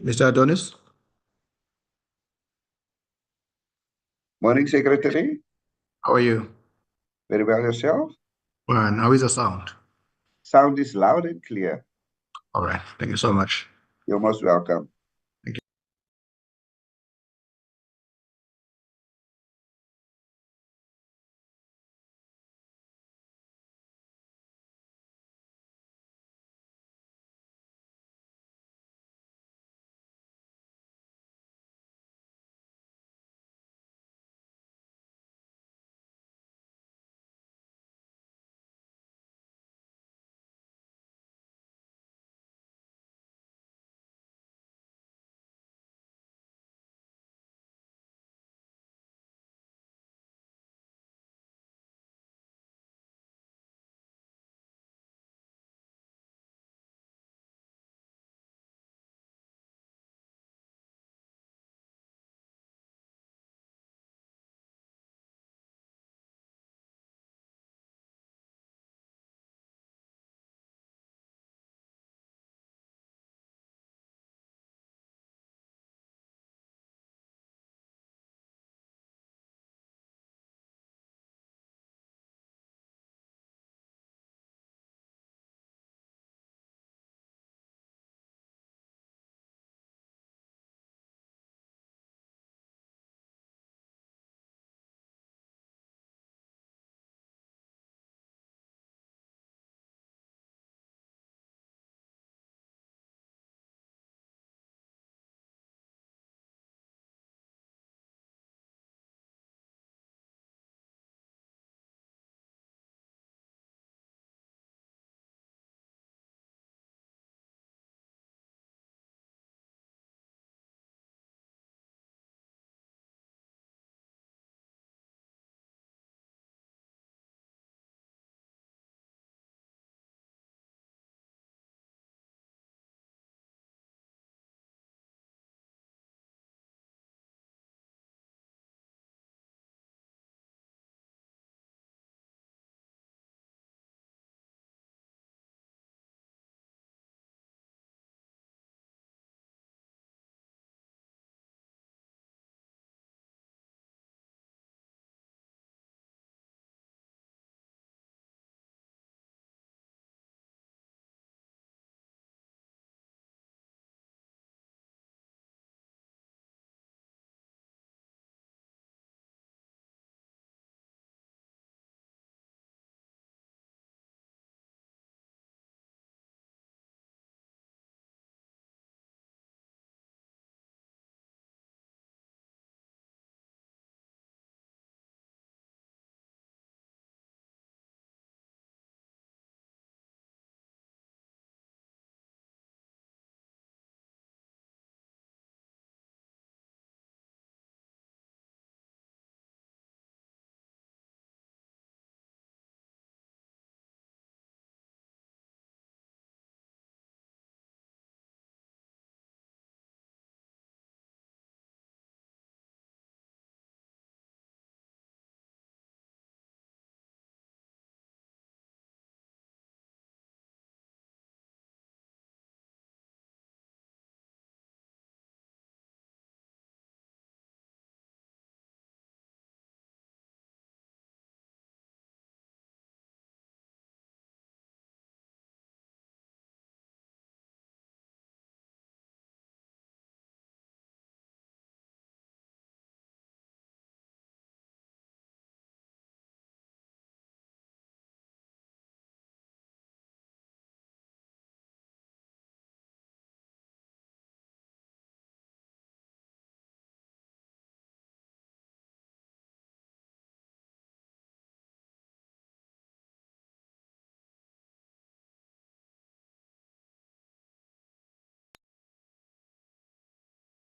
Mr. Adonis? Morning, Secretary. How are you? Very well yourself? Well, how is the sound? Sound is loud and clear. All right. Thank you so much. You're most welcome. Thank you.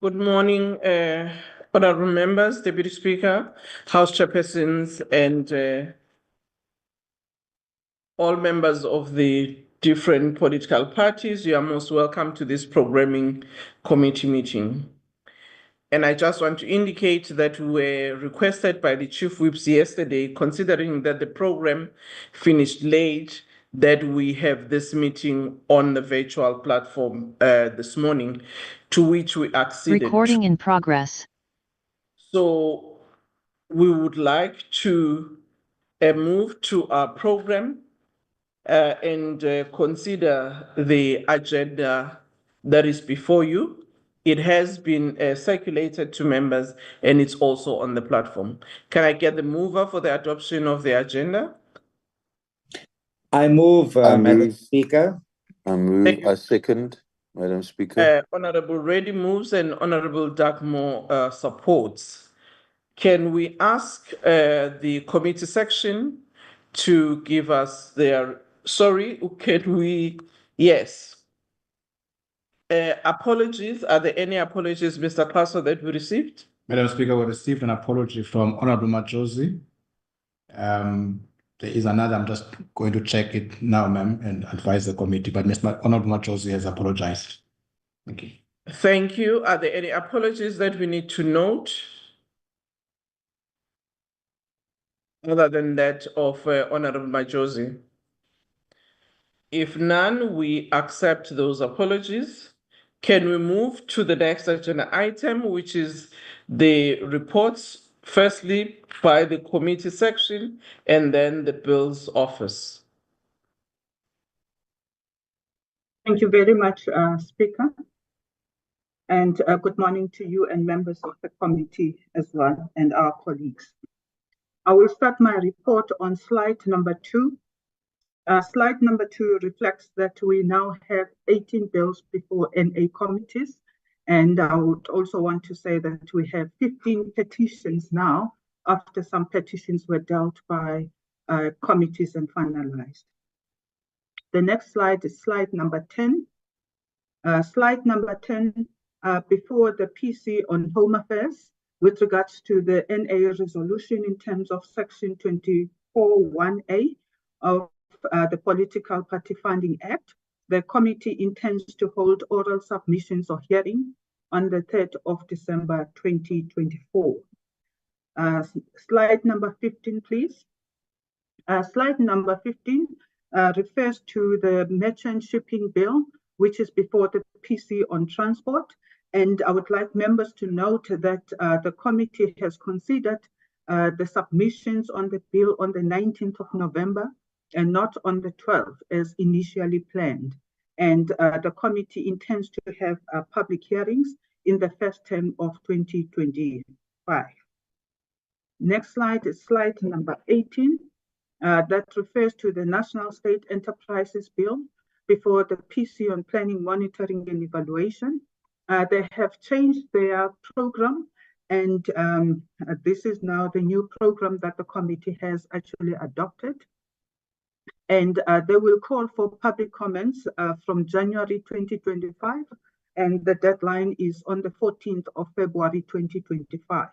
Good morning, honorable members, Deputy Speaker, House Chairpersons, and all members of the different political parties. You are most welcome to this programming committee meeting. And I just want to indicate that we were requested by the Chief Whips yesterday, considering that the program finished late, that we have this meeting on the virtual platform this morning, to which we acceded. Recording in progress. So we would like to move to our program and consider the agenda that is before you. It has been circulated to members and it's also on the platform. Can I get the mover for the adoption of the agenda? I move, Madam move. Speaker. I move. I second, Madam Speaker. Honorable Reddy moves and Honorable Darkmore supports. Can we ask the committee section to give us their, yes. Apologies, are there any apologies, Mr. Klasso, that we received? Madam Speaker, we received an apology from Honorable Majosi. There is another, I'm just going to check it now, ma'am, and advise the committee, but Mr. Honorable Majosi has apologized. Thank you. Thank you. Are there any apologies that we need to note? Other than that of Honorable Majosi? If none, we accept those apologies. Can we move to the next agenda item, which is the reports, firstly by the committee section and then the bills office? Thank you very much, Speaker. And good morning to you and members of the committee as well, and our colleagues. I will start my report on slide number 2. Slide number 2 reflects that we now have 18 bills before NA committees. And I would also want to say that we have 15 petitions now, after some petitions were dealt by committees and finalized. The next slide is slide number 10. Slide number 10, before the PC on Home Affairs, with regards to the NA resolution in terms of section 24(1)(a) of the Political Party Funding Act, the committee intends to hold oral submissions or hearing on the 3rd of December 2024. Slide number 15, please. Slide number 15 refers to the merchant shipping bill, which is before the PC on transport. And I would like members to note that the committee has considered the submissions on the bill on the 19th of November and not on the 12th as initially planned. And the committee intends to have public hearings in the first term of 2025. Next slide is slide number 18. That refers to the National State Enterprises Bill before the PC on Planning, Monitoring and Evaluation. They have changed their program, and this is now the new program that the committee has actually adopted. And they will call for public comments from January 2025, and the deadline is on the 14th of February 2025.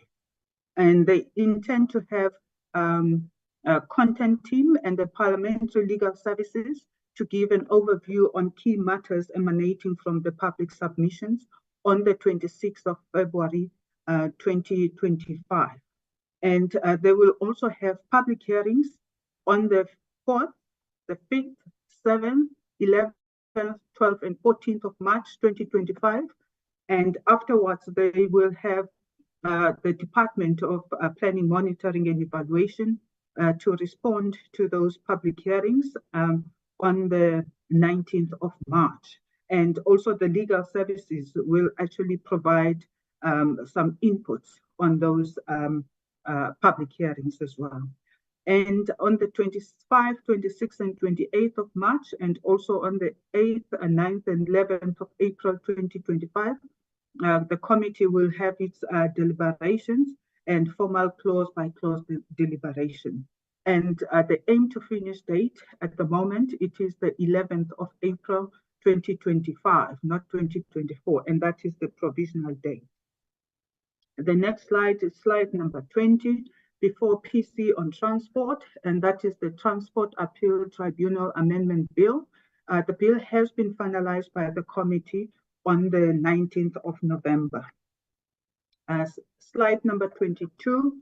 And they intend to have a content team and the Parliamentary Legal Services to give an overview on key matters emanating from the public submissions on the 26th of February 2025. And they will also have public hearings on the 4th, the 5th, 7th, 11th, 12th, and 14th of March 2025. And afterwards, they will have the Department of Planning, Monitoring and Evaluation to respond to those public hearings on the 19th of March. And also the legal services will actually provide some inputs on those public hearings as well. And on the 25th, 26th, and 28th of March, and also on the 8th, 9th, and 11th of April 2025, the committee will have its deliberations and formal clause-by-clause deliberation. And the aim to finish date at the moment, it is the 11th of April 2025, not 2024, and that is the provisional date. The next slide is slide number 20, before PC on transport, and that is the Transport Appeal Tribunal Amendment Bill. The bill has been finalized by the committee on the 19th of November. Slide number 22.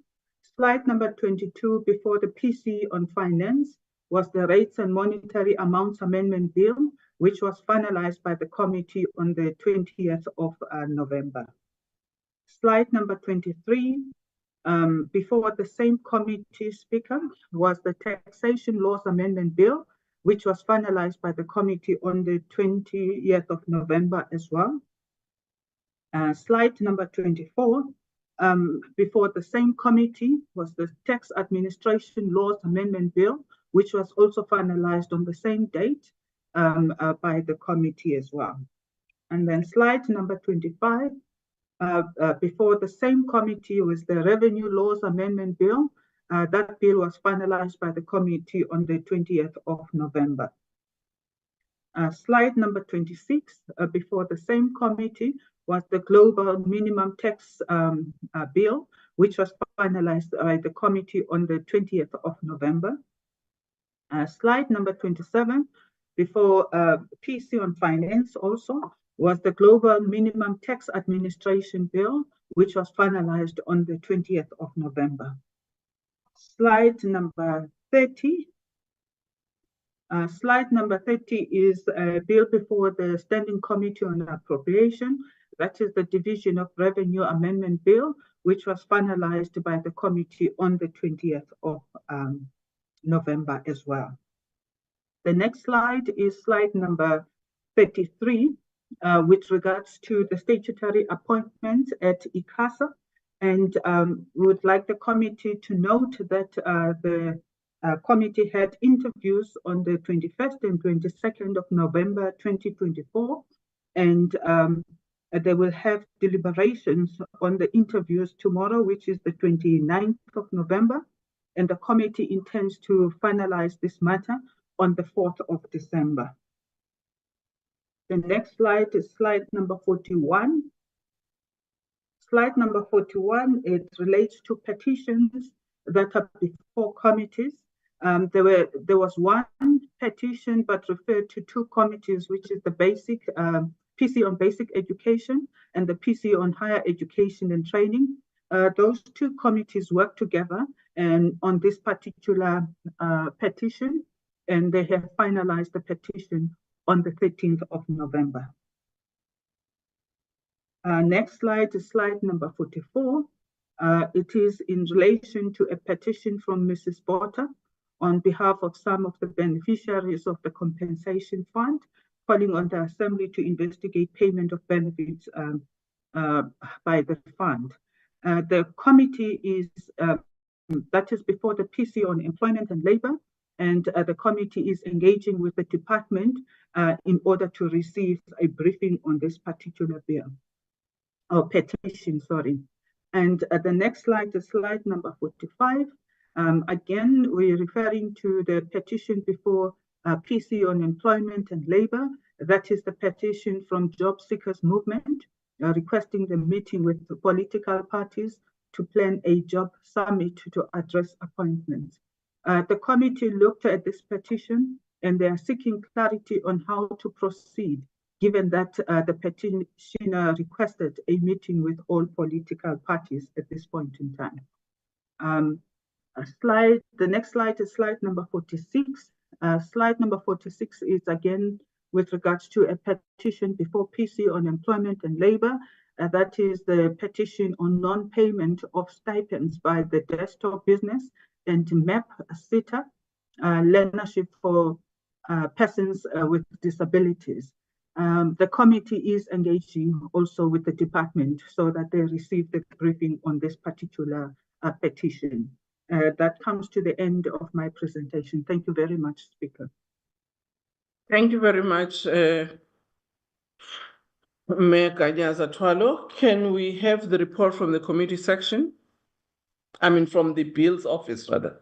Slide number 22, before the PC on finance, was the Rates and Monetary Amounts Amendment Bill, which was finalized by the committee on the 20th of November. Slide number 23, before the same committee, Speaker, was the Taxation Laws Amendment Bill, which was finalized by the committee on the 20th of November as well. Slide number 24, before the same committee was the Tax Administration Laws Amendment Bill, which was also finalized on the same date by the committee as well. And then slide number 25, before the same committee was the Revenue Laws Amendment Bill. That bill was finalized by the committee on the 20th of November. Slide number 26, before the same committee was the Global Minimum Tax Bill, which was finalized by the committee on the 20th of November. Slide number 27, before PC on finance also, was the Global Minimum Tax Administration Bill, which was finalized on the 20th of November. Slide number 30. Slide number 30 is a bill before the Standing Committee on Appropriation. That is the Division of Revenue Amendment Bill, which was finalized by the committee on the 20th of November as well. The next slide is slide number 33, with regards to the statutory appointments at ICASA. And we would like the committee to note that the committee had interviews on the 21st and 22nd of November 2024, and they will have deliberations on the interviews tomorrow, which is the 29th of November, and the committee intends to finalize this matter on the 4th of December. The next slide is slide number 41. Slide number 41, it relates to petitions that are before committees. There was one petition but referred to two committees, which is the basic PC on basic education and the PC on higher education and training. Those two committees work together and on this particular petition, and they have finalized the petition on the 13th of November. Next slide is slide number 44. It is in relation to a petition from Mrs. Botta on behalf of some of the beneficiaries of the compensation fund, calling on the Assembly to investigate payment of benefits by the fund. The committee is, that is before the PC on employment and labor, and the committee is engaging with the department in order to receive a briefing on this particular bill, or petition, sorry. And the next slide is slide number 45. Again, we're referring to the petition before PC on employment and labor. That is the petition from Job Seekers Movement, requesting the meeting with the political parties to plan a job summit to address appointments. The committee looked at this petition and they are seeking clarity on how to proceed, given that the petitioner requested a meeting with all political parties at this point in time. The next slide is slide number 46. Slide number 46 is again with regards to a petition before PC on employment and labor. That is the petition on non-payment of stipends by the desktop business and MEP SITA, learnership for persons with disabilities. The committee is engaging also with the department so that they receive the briefing on this particular petition. That comes to the end of my presentation. Thank you very much, Speaker. Thank you very much, Mayor Kanyaza Twalo. Can we have the report from the committee section? I mean, from the Bills Office, rather.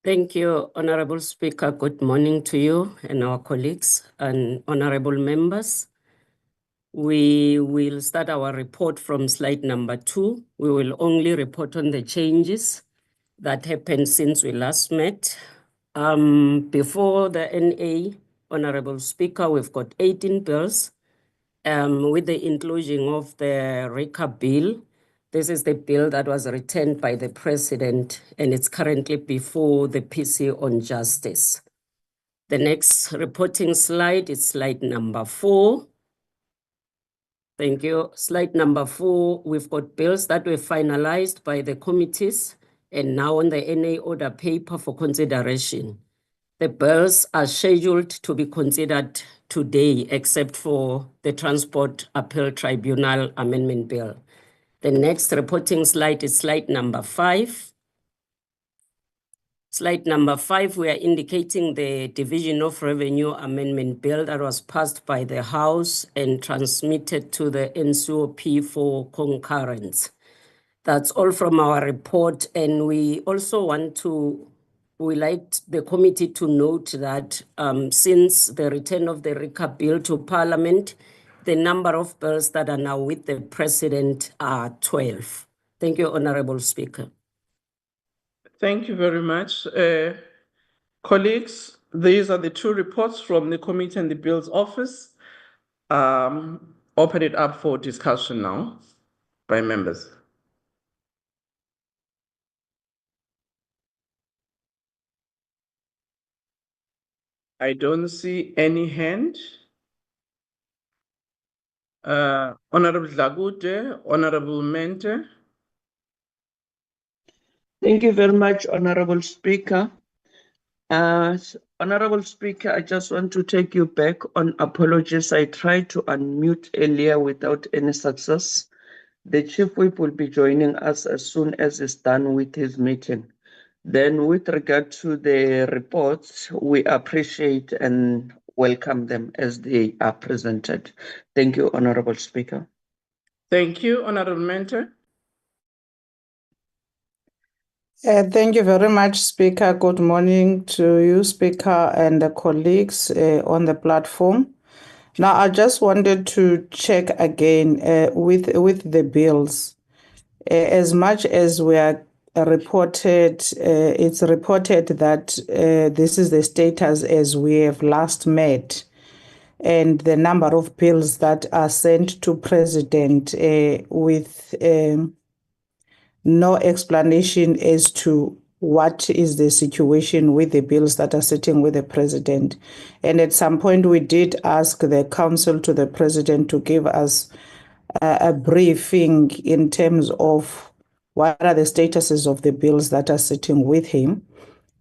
Thank you, Honorable Speaker. Good morning to you and our colleagues and honorable members. We will start our report from slide number 2. We will only report on the changes that happened since we last met. Before the NA, Honorable Speaker, we've got 18 bills with the inclusion of the RICA bill. This is the bill that was returned by the President, and it's currently before the PC on Justice. The next reporting slide is slide number 4. Thank you. Slide number 4, we've got bills that were finalized by the committees and now on the NA order paper for consideration. The bills are scheduled to be considered today, except for the Transport Appeal Tribunal Amendment Bill. The next reporting slide is slide number 5. Slide number 5, we are indicating the Division of Revenue Amendment Bill that was passed by the House and transmitted to the NCOP for concurrence. That's all from our report, and we also we like the committee to note that since the return of the RICA bill to Parliament, the number of bills that are now with the President are 12. Thank you, Honorable Speaker. Thank you very much. Colleagues, these are the 2 reports from the committee and the Bills Office. Open it up for discussion now by members. I don't see any hand. Honorable Dlagute, Honorable Mente. Thank you very much, Honorable Speaker. Honorable Speaker, I just want to take you back on apologies. I tried to unmute earlier without any success. The Chief Whip will be joining us as soon as he's done with his meeting. Then with regard to the reports, we appreciate and welcome them as they are presented. Thank you, Honorable Speaker. Thank you, Honorable Mente. Thank you very much, Speaker. Good morning to you, Speaker, and the colleagues on the platform. Now, I just wanted to check again with the bills. As much as we are reported, it's reported that this is the status as we have last met, and the number of bills that are sent to President with no explanation as to what is the situation with the bills that are sitting with the President. And at some point, we did ask the Council to the President to give us a briefing in terms of what are the statuses of the bills that are sitting with him.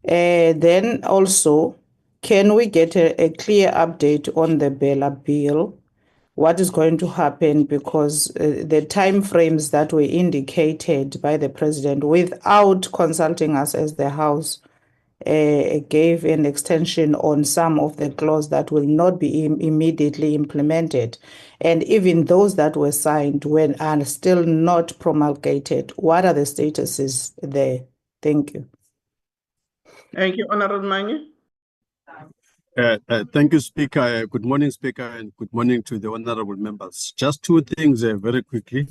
Then also, can we get a clear update on the Bella bill? What is going to happen, because the time frames that were indicated by the President without consulting us as the House gave an extension on some of the clauses that will not be immediately implemented. And even those that were signed are still not promulgated. What are the statuses there? Thank you. Thank you, Honorable Manye. Thank you, Speaker. Good morning, Speaker, and good morning to the honorable members. Just 2 things very quickly.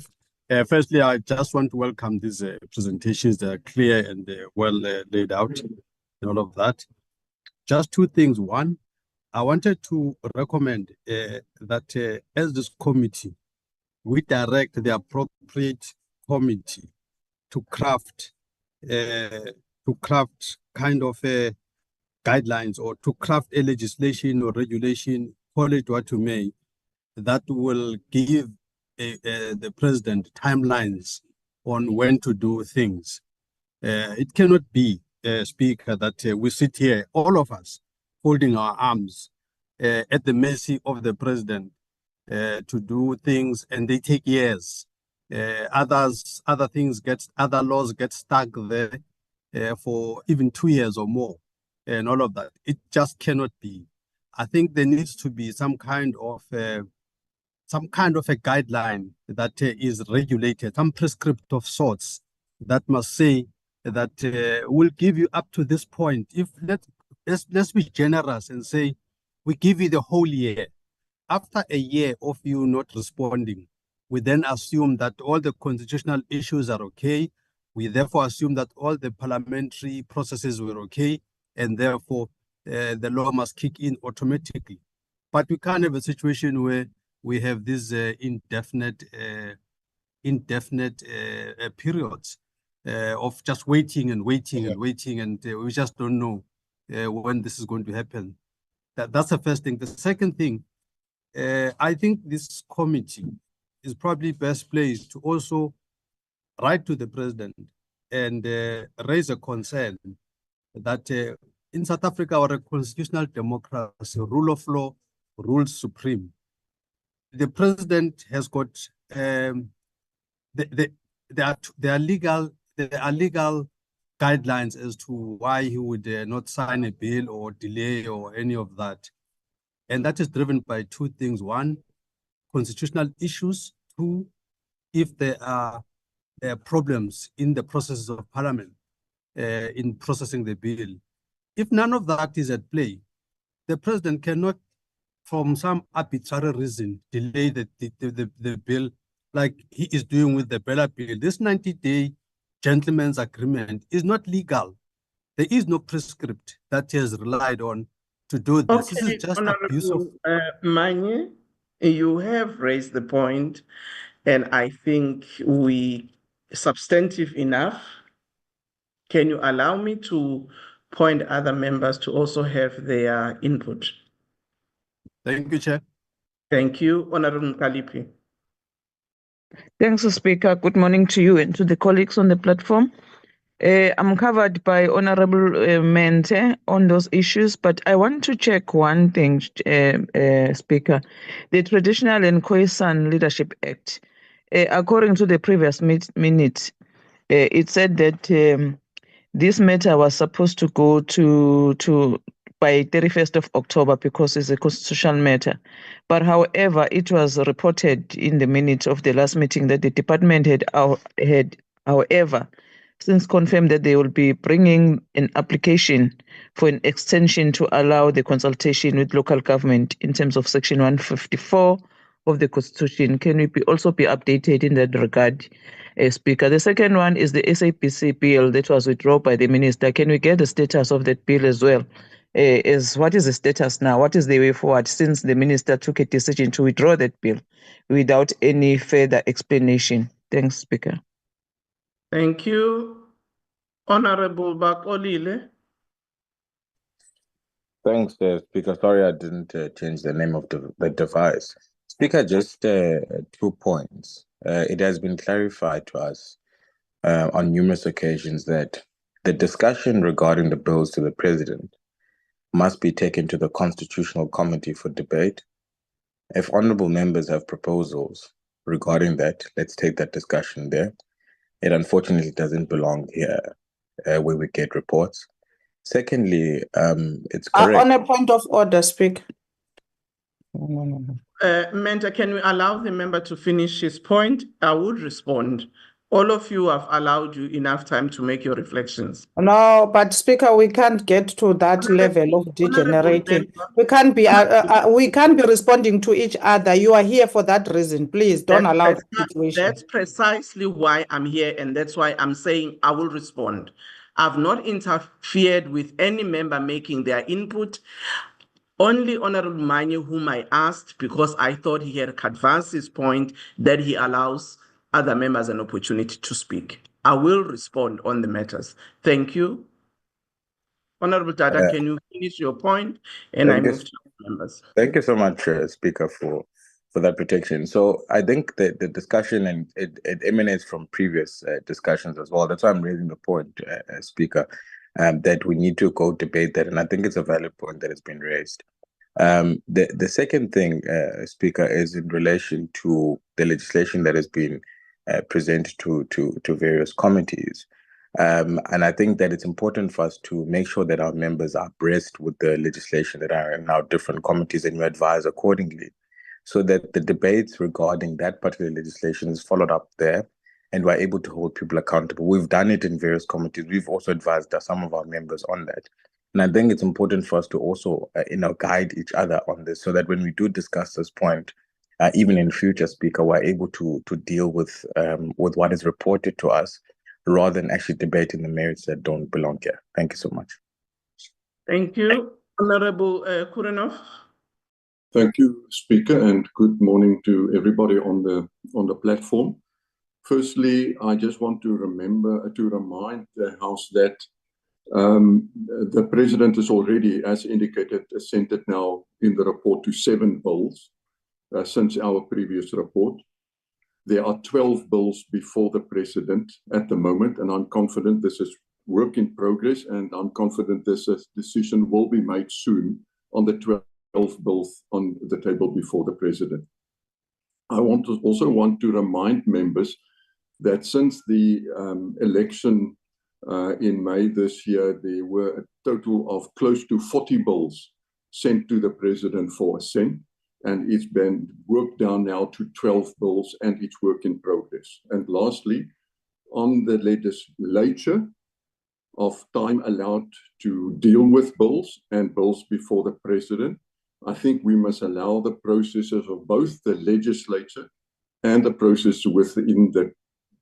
Firstly, I just want to welcome these presentations. They are clear and well laid out and all of that. Just 2 things. One, I wanted to recommend that as this committee, we direct the appropriate committee to craft kind of a guidelines or to craft a legislation or regulation, call it what you may, that will give the President timelines on when to do things. It cannot be, Speaker, that we sit here, all of us, folding our arms at the mercy of the President to do things, and they take years. Other laws get stuck there for even 2 years or more. And all of that, it just cannot be. I think there needs to be some kind of a guideline that is regulated, some prescript of sorts that must say that we'll give you up to this point. If let's be generous and say we give you the whole year, after a year of you not responding, we then assume that all the constitutional issues are okay. We therefore assume that all the parliamentary processes were okay, and therefore the law must kick in automatically. But we can't have a situation where we have these indefinite periods of just waiting and waiting and waiting, and we just don't know when this is going to happen. That's the first thing. The second thing, I think this committee is probably best placed to also write to the president and raise a concern that in South Africa, our constitutional democracy, rule of law rules supreme. The president has got there are legal guidelines as to why he would not sign a bill or delay or any of that. And that is driven by two things. One, constitutional issues. Two, if there are problems in the processes of parliament in processing the bill. If none of that is at play, the president cannot, from some arbitrary reason, delay the bill like he is doing with the Bella bill. This 90-day gentleman's agreement is not legal. There is no prescript that he has relied on to do this. Okay, This is just abuse of... Manye, you have raised the point, and I think we substantive enough. Can you allow me to point other members to also have their input? Thank you, Chair. Thank you, Honorable Mkalipi. Thanks, Speaker. Good morning to you and to the colleagues on the platform. I'm covered by Honorable Mente on those issues, but I want to check one thing, Speaker. The Traditional and Khoisan Leadership Act, according to the previous minute, it said that this matter was supposed to go to by 31st of October because it's a constitutional matter. But however, it was reported in the minutes of the last meeting that the department had however, since confirmed that they will be bringing an application for an extension to allow the consultation with local government in terms of Section 154 of the Constitution. Can we also be updated in that regard, Speaker? The second one is the SAPC bill that was withdrawn by the minister. Can we get the status of that bill as well? What is the status now? What is the way forward since the minister took a decision to withdraw that bill without any further explanation? Thanks, Speaker. Thank you. Honorable Bakolile. Thanks, Speaker. Sorry, I didn't change the name of the device. Speaker, just 2 points. It has been clarified to us on numerous occasions that the discussion regarding the bills to the president must be taken to the Constitutional Committee for debate. If honorable members have proposals regarding that, let's take that discussion there. It unfortunately doesn't belong here where we get reports. Secondly, it's correct. On a point of order, Speaker. Menta, can we allow the member to finish his point? I would respond. All of you have allowed you enough time to make your reflections. No, but Speaker, we can't get to that level of degenerating. We can't be responding to each other. You are here for that reason. Please don't allow the situation. That's precisely why I'm here, and that's why I'm saying I will respond. I've not interfered with any member making their input. Only Honorable Manye, whom I asked because I thought he had advanced his point, that he allows other members an opportunity to speak. I will respond on the matters. Thank you. Honorable Tata, can you finish your point? And I move to members. Thank you so much, Speaker, for that protection. So I think that the discussion, and it emanates from previous discussions as well. That's why I'm raising the point, Speaker, that we need to go debate that. And I think it's a valid point that has been raised. The second thing, Speaker, is in relation to the legislation that has been presented to various committees. And I think that it's important for us to make sure that our members are abreast with the legislation that are in our different committees, and we advise accordingly, so that the debates regarding that particular legislation is followed up there and we're able to hold people accountable. We've done it in various committees. We've also advised some of our members on that. And I think it's important for us to also, guide each other on this, so that when we do discuss this point, even in future, Speaker, we're able to deal with what is reported to us, rather than actually debating the merits that don't belong here. Thank you so much. Thank you. Honorable Kurenov. Thank you, Speaker, and good morning to everybody on the platform. Firstly, I just want to remind the House that the President has already, as indicated, assented now in the report to 7 bills since our previous report. There are 12 bills before the President at the moment, and I'm confident this is work in progress, and I'm confident this decision will be made soon on the 12 bills on the table before the President. I also want to remind members that since the election in May this year, there were a total of close to 40 bills sent to the President for assent, and it's been worked down now to 12 bills, and it's work in progress. And lastly, on the legislature of time allowed to deal with bills and bills before the President, I think we must allow the processes of both the legislature and the process within the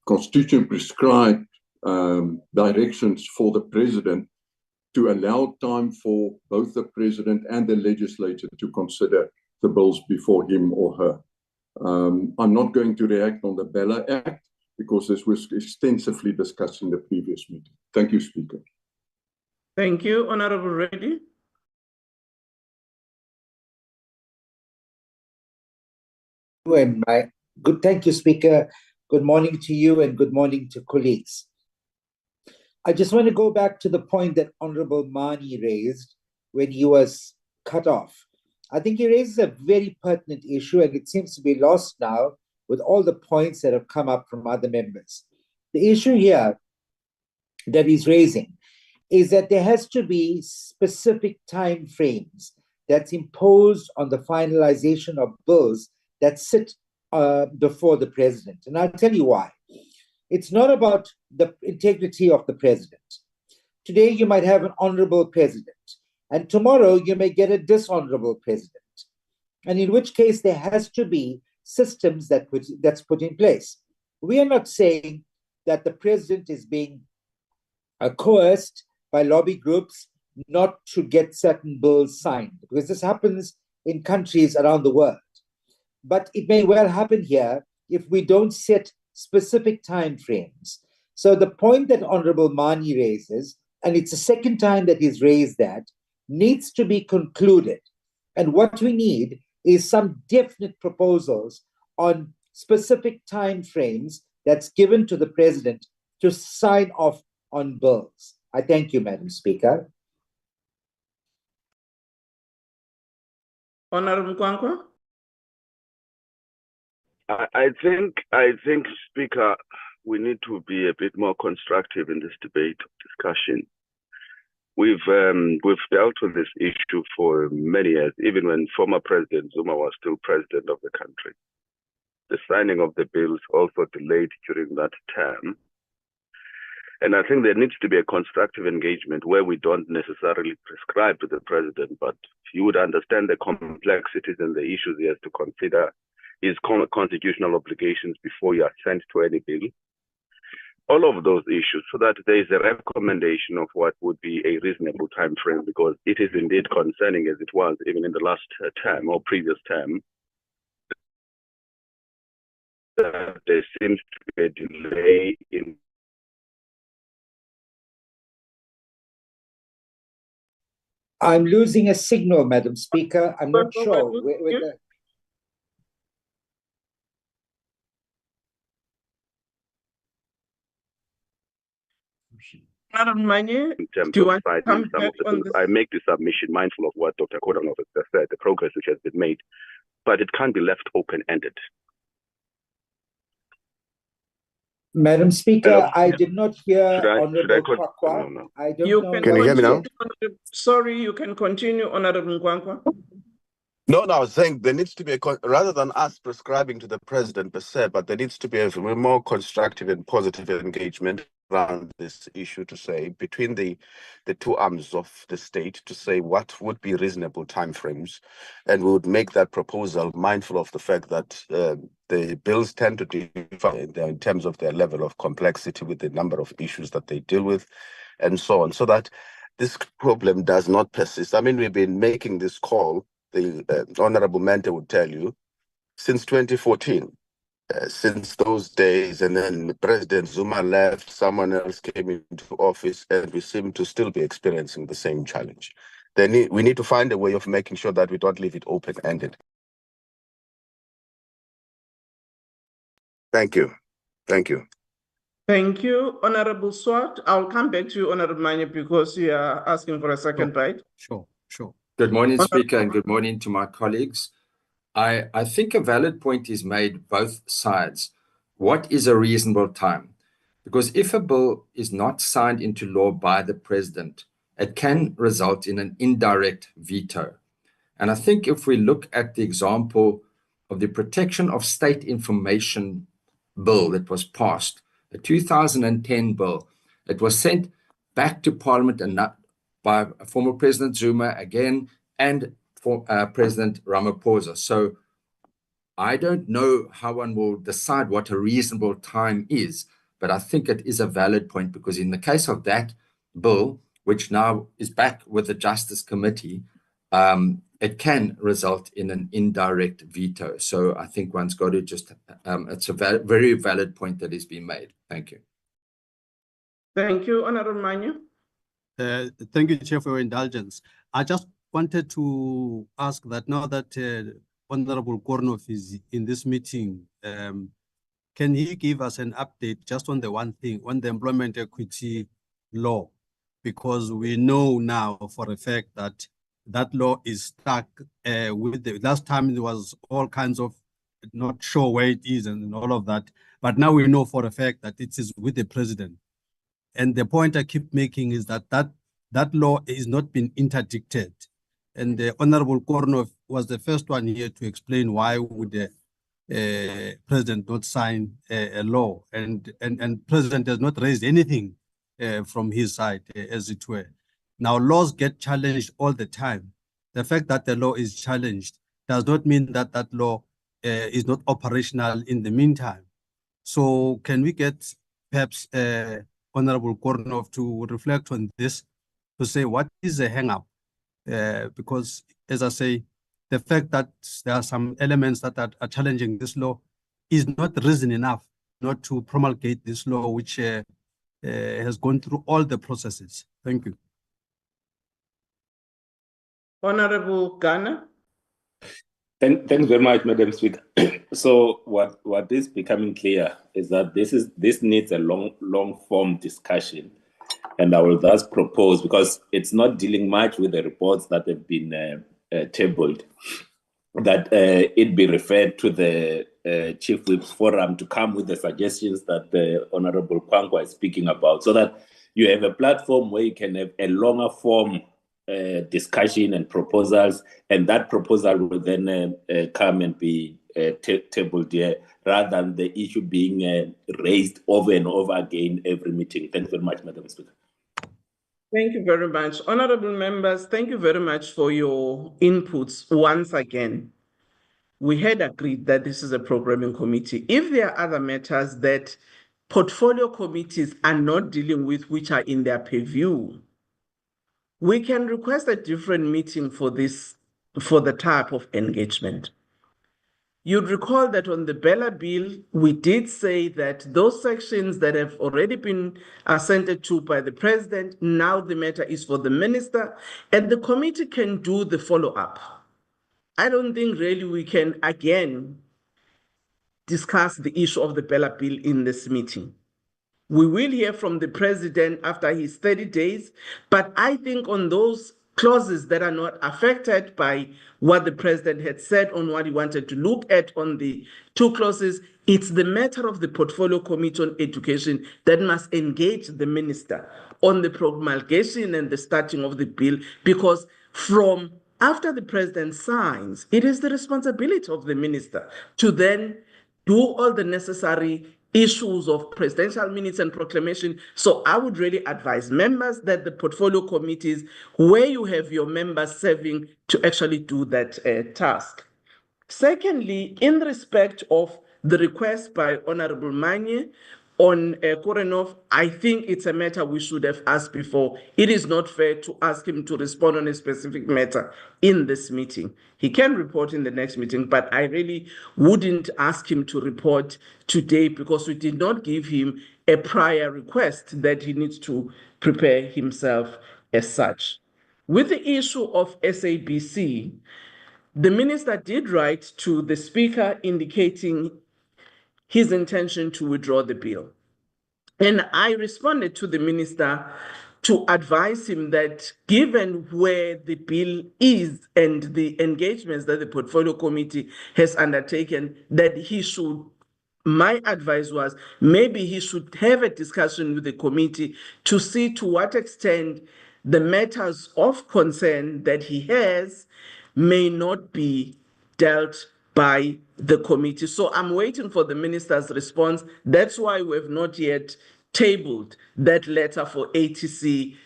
Constitution prescribed directions for the President to allow time for both the President and the legislature to consider the bills before him or her. I'm not going to react on the Bella Act because this was extensively discussed in the previous meeting. Thank you, Speaker. Thank you. Honorable Reddy. Thank you, Speaker. Good morning to you and good morning to colleagues. I just want to go back to the point that Honorable Mani raised when he was cut off. I think he raises a very pertinent issue, and it seems to be lost now with all the points that have come up from other members. The issue here that he's raising is that there has to be specific time frames that's imposed on the finalization of bills that sit before the President. And I'll tell you why. It's not about the integrity of the President. Today, you might have an honorable President, and tomorrow you may get a dishonorable President. And in which case, there has to be systems that's put in place. We are not saying that the President is being coerced by lobby groups not to get certain bills signed, because this happens in countries around the world. But it may well happen here if we don't set specific time frames. So the point that Honorable Mani raises, and it's the second time that he's raised that, needs to be concluded. And what we need is some definite proposals on specific time frames that's given to the President to sign off on bills. I thank you, Madam Speaker. Honorable Kwankwa. I think, Speaker, we need to be a bit more constructive in this debate, discussion. We've dealt with this issue for many years, even when former President Zuma was still president of the country. The signing of the bills also delayed during that term. And I think there needs to be a constructive engagement where we don't necessarily prescribe to the President, but you would understand the complexities and the issues he has to consider, his constitutional obligations before you assent to any bill. All of those issues, so that there is a recommendation of what would be a reasonable time frame, because it is indeed concerning, as it was even in the last term or previous term, that there seems to be a delay in I'm losing a signal, Madam Speaker. I'm not sure whether... Madam Mani, in terms do you of want to citing come some back of the on bills. this? I make the submission mindful of what Dr. Kodanov has said, the progress which has been made, but it can't be left open-ended. Madam Speaker, Hello? I did not hear Honorable Kwakwa. No. I don't You know. can Can you hear me now? continue. Sorry, you can continue, Honorable Kwankwa. No, I was saying there needs to be rather than us prescribing to the President per se, but there needs to be a more constructive and positive engagement around this issue to say between the two arms of the state to say what would be reasonable timeframes, and we would make that proposal mindful of the fact that the bills tend to differ in terms of their level of complexity with the number of issues that they deal with, and so on, so that this problem does not persist. I mean, we've been making this call, the Honorable Mente would tell you, since 2014. Since those days, and then President Zuma left, someone else came into office, and we seem to still be experiencing the same challenge. We need to find a way of making sure that we don't leave it open-ended. Thank you. Thank you. Thank you, Honorable Swart. I'll come back to you, Honorable Manya, because you are asking for a second bite. Sure. Good morning, Speaker, and good morning to my colleagues. I think a valid point is made both sides. What is a reasonable time? Because if a bill is not signed into law by the president, it can result in an indirect veto. And I think if we look at the example of the Protection of State Information bill that was passed, a 2010 bill, it was sent back to Parliament and not by former President Zuma again and for President Ramaphosa. So I don't know how one will decide what a reasonable time is, but I think it is a valid point, because in the case of that bill, which now is back with the Justice Committee, it can result in an indirect veto. So I think one's got to just, it's a very valid point that is being made. Thank you. Thank you, Honorable Manya. Thank you, Chair, for your indulgence. I just wanted to ask that now that Honorable Kornoff is in this meeting, can he give us an update just on the one thing, on the employment equity law? Because we know now for a fact that that law is stuck with the last time there was all kinds of not sure where it is and all of that. But now we know for a fact that it is with the president. And the point I keep making is that that law is not been interdicted. And the Honorable Kornoff was the first one here to explain why would the president not sign a law. And president has not raised anything from his side, as it were. Now, laws get challenged all the time. The fact that the law is challenged does not mean that that law is not operational in the meantime. So can we get perhaps Honorable Kornoff to reflect on this, to say what is the hang-up? Because, as I say, the fact that there are some elements that are challenging this law is not reason enough not to promulgate this law, which has gone through all the processes. Thank you. Honorable Ghana. Thanks very much, Madam Speaker. So what is becoming clear is that this needs a long form discussion, and I will thus propose, because it's not dealing much with the reports that have been tabled, that it be referred to the Chief Whip's Forum to come with the suggestions that the Honorable Kwankwa is speaking about, so that you have a platform where you can have a longer form discussion and proposals, and that proposal will then come and be tabled here, rather than the issue being raised over and over again every meeting. Thank you very much, Madam Speaker. Thank you very much. Honorable members, thank you very much for your inputs once again. We had agreed that this is a programming committee. If there are other matters that portfolio committees are not dealing with, which are in their purview, we can request a different meeting for this, for the type of engagement. You'd recall that on the Bella bill, we did say that those sections that have already been assented to by the president, now the matter is for the minister, and the committee can do the follow-up. I don't think really we can again discuss the issue of the Bella bill in this meeting. We will hear from the president after his 30 days, but I think on those clauses that are not affected by what the president had said on what he wanted to look at on the two clauses, it's the matter of the portfolio committee on education that must engage the minister on the promulgation and the starting of the bill, because from after the president signs, it is the responsibility of the minister to then do all the necessary issues of presidential minutes and proclamation. So I would really advise members that the portfolio committees, where you have your members serving, to actually do that task. Secondly, in respect of the request by Honorable Manye on Korenov, I think it's a matter we should have asked before. It is not fair to ask him to respond on a specific matter in this meeting. He can report in the next meeting, but I really wouldn't ask him to report today because we did not give him a prior request that he needs to prepare himself as such. With the issue of SABC, the minister did write to the speaker indicating his intention to withdraw the bill. And I responded to the minister to advise him that given where the bill is and the engagements that the portfolio committee has undertaken, that he should, my advice was maybe he should have a discussion with the committee to see to what extent the matters of concern that he has may not be dealt by the committee. So I'm waiting for the minister's response. That's why we have not yet tabled that letter for ATC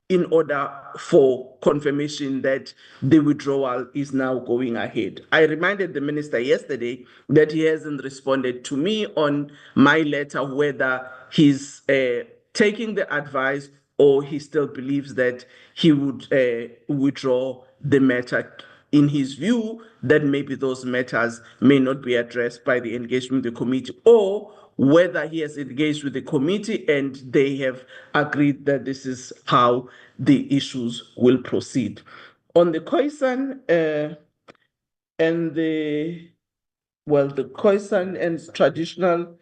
in order for confirmation that the withdrawal is now going ahead. I reminded the minister yesterday that he hasn't responded to me on my letter whether he's taking the advice or he still believes that he would withdraw the matter. In his view, that maybe those matters may not be addressed by the engagement of the committee, or whether he has engaged with the committee and they have agreed that this is how the issues will proceed. On the Khoisan and the Khoisan and traditional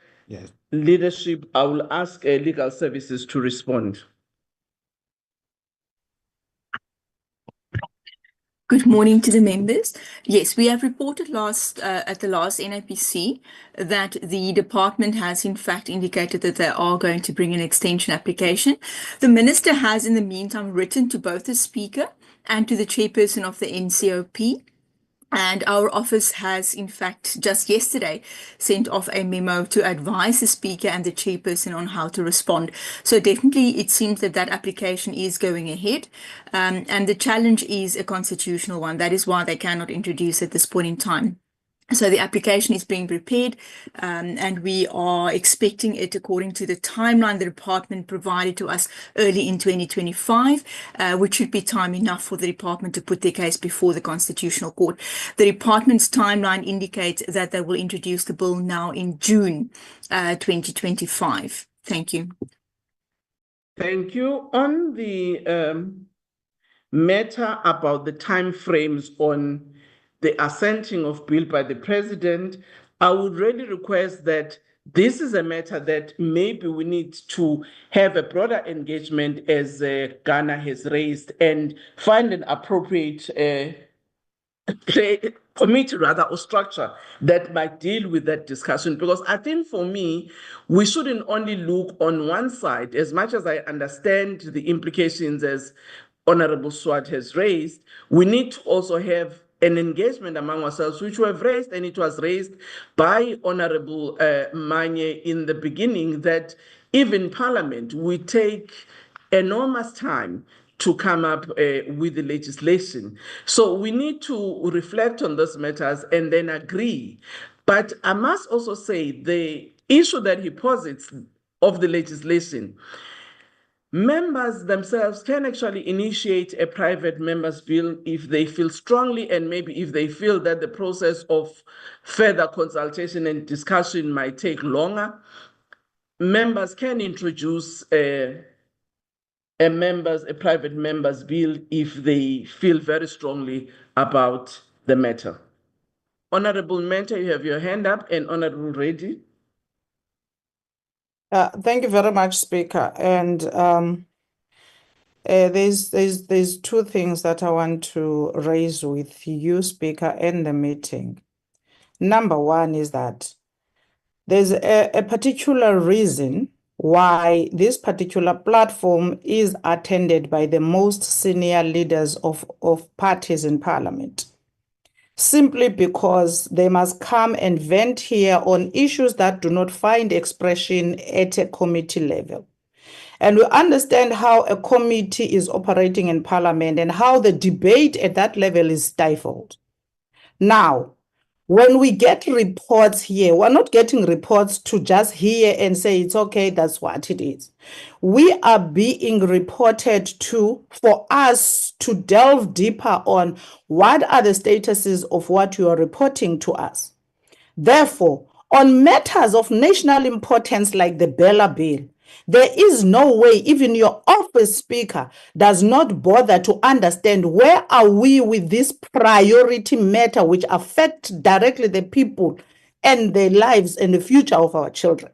leadership, I will ask legal services to respond. Good morning to the members. Yes, we have reported at the last NAPC that the department has in fact indicated that they are going to bring an extension application. The minister has in the meantime written to both the speaker and to the chairperson of the NCOP. And our office has, in fact, just yesterday sent off a memo to advise the speaker and the chairperson on how to respond. So definitely it seems that that application is going ahead. And the challenge is a constitutional one. That is why they cannot introduce at this point in time. So the application is being prepared and we are expecting it according to the timeline the department provided to us early in 2025, which should be time enough for the department to put their case before the Constitutional Court. The department's timeline indicates that they will introduce the bill now in June 2025. Thank you. Thank you. On the matter about the timeframes on the assenting of bill by the president, I would really request that this is a matter that maybe we need to have a broader engagement as Ghana has raised and find an appropriate committee or structure that might deal with that discussion. Because I think for me, we shouldn't only look on one side. As much as I understand the implications as Honorable Swart has raised, we need to also have an engagement among ourselves, which we have raised, and it was raised by Honorable Manye in the beginning, that even Parliament, we take enormous time to come up with the legislation. So we need to reflect on those matters and then agree. But I must also say the issue that he posits of the legislation, members themselves can actually initiate a private members bill if they feel strongly, and maybe if they feel that the process of further consultation and discussion might take longer. Members can introduce a private members bill if they feel very strongly about the matter. Honorable Mentor, you have your hand up, and Honorable Reddy. Thank you very much, Speaker. And there's two things that I want to raise with you, Speaker, and the meeting. Number one is that there's a particular reason why this particular platform is attended by the most senior leaders of parties in Parliament. simply because they must come and vent here on issues that do not find expression at a committee level. And we understand how a committee is operating in Parliament and how the debate at that level is stifled. Now, when we get reports here, we're not getting reports to just hear and say, it's okay, that's what it is. We are being reported to for us to delve deeper on what are the statuses of what you are reporting to us. Therefore, on matters of national importance like the Bella Bill, there is no way even your office speaker does not bother to understand where are we with this priority matter which affects directly the people and their lives and the future of our children.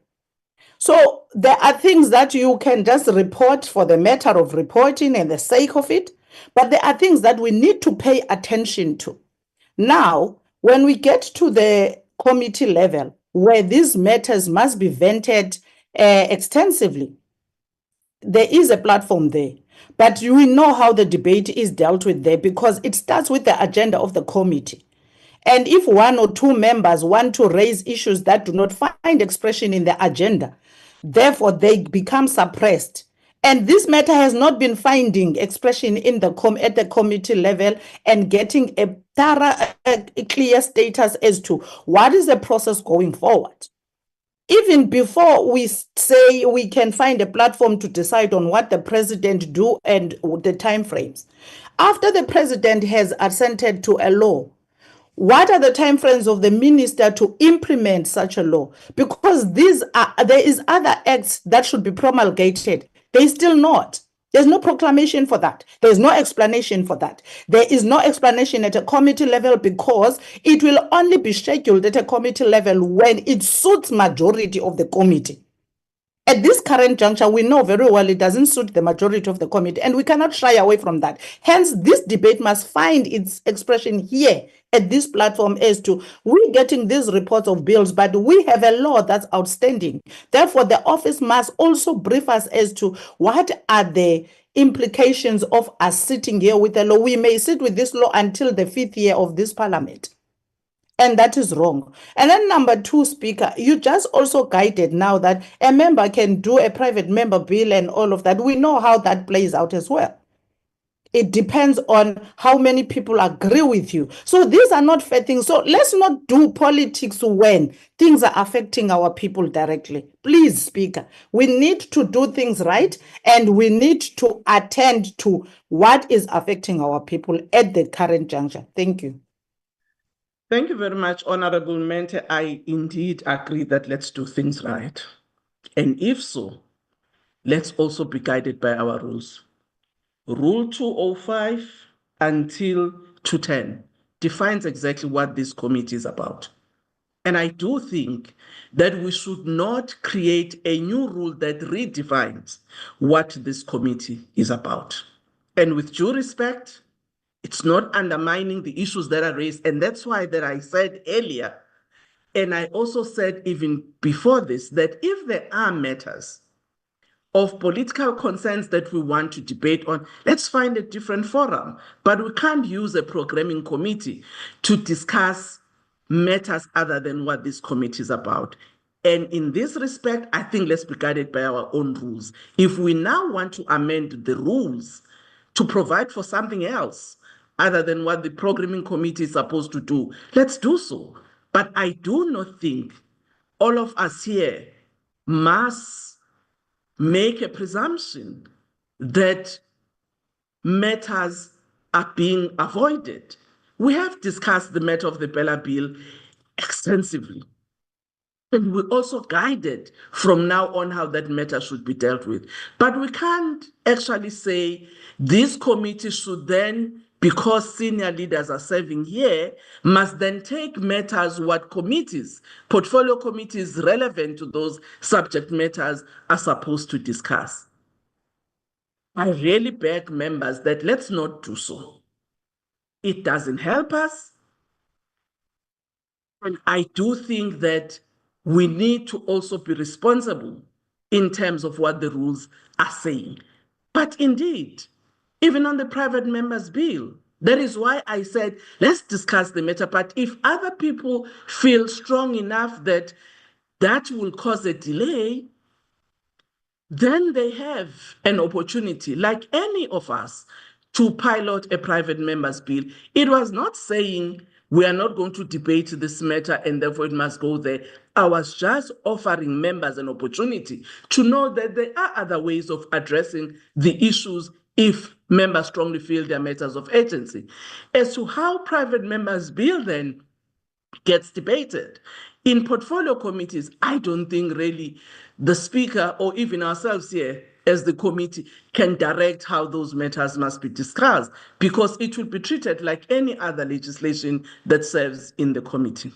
So there are things that you can just report for the matter of reporting and the sake of it, but there are things that we need to pay attention to. Now, when we get to the committee level, where these matters must be vented extensively, there is a platform there. But we know how the debate is dealt with there because it starts with the agenda of the committee. And if one or two members want to raise issues that do not find expression in the agenda, therefore they become suppressed. And this matter has not been finding expression in the at the committee level and getting a thorough, clear status as to what is the process going forward. Even before we say we can find a platform to decide on what the president do and the timeframes, after the president has assented to a law, what are the timeframes of the minister to implement such a law? Because there is other acts that should be promulgated. They still not. There's no proclamation for that. There's no explanation for that. There is no explanation at a committee level because it will only be scheduled at a committee level when it suits majority of the committee. At this current juncture, we know very well it doesn't suit the majority of the committee, and we cannot shy away from that. Hence, this debate must find its expression here at this platform as to we're getting these reports of bills, but we have a law that's outstanding. Therefore, the office must also brief us as to what are the implications of us sitting here with a law. We may sit with this law until the 5th year of this parliament. And that is wrong. And then number two, Speaker, you just also guided now that a member can do a private member bill and all of that. We know how that plays out as well. It depends on how many people agree with you. So these are not fair things. So let's not do politics when things are affecting our people directly. Please, Speaker, we need to do things right and we need to attend to what is affecting our people at the current juncture. Thank you. Thank you very much, Honorable Mente. I indeed agree that let's do things right. And if so, let's also be guided by our rules. Rule 205 until 210 defines exactly what this committee is about. And I do think that we should not create a new rule that redefines what this committee is about. And with due respect, it's not undermining the issues that are raised. And that's why that I said earlier, and I also said even before this, that if there are matters of political concerns that we want to debate on, let's find a different forum. But we can't use a programming committee to discuss matters other than what this committee is about. And in this respect, I think let's be guided by our own rules. If we now want to amend the rules to provide for something else other than what the programming committee is supposed to do, let's do so. But I do not think all of us here must make a presumption that matters are being avoided. We have discussed the matter of the Bella Bill extensively. And we're also guided from now on how that matter should be dealt with. But we can't actually say this committee should then, because senior leaders are serving here, must then take matters what committees, portfolio committees relevant to those subject matters are supposed to discuss. I really beg members that let's not do so. It doesn't help us. And I do think that we need to also be responsible in terms of what the rules are saying. But indeed, even on the private members bill, That is why I said, let's discuss the matter. But if other people feel strong enough that that will cause a delay, then they have an opportunity, like any of us, to pilot a private member's bill. It was not saying we are not going to debate this matter and therefore it must go there. I was just offering members an opportunity to know that there are other ways of addressing the issues if members strongly feel they are matters of urgency. As to how private members' bill then gets debated. In portfolio committees, I don't think really the speaker or even ourselves here as the committee can direct how those matters must be discussed because it will be treated like any other legislation that serves in the committee.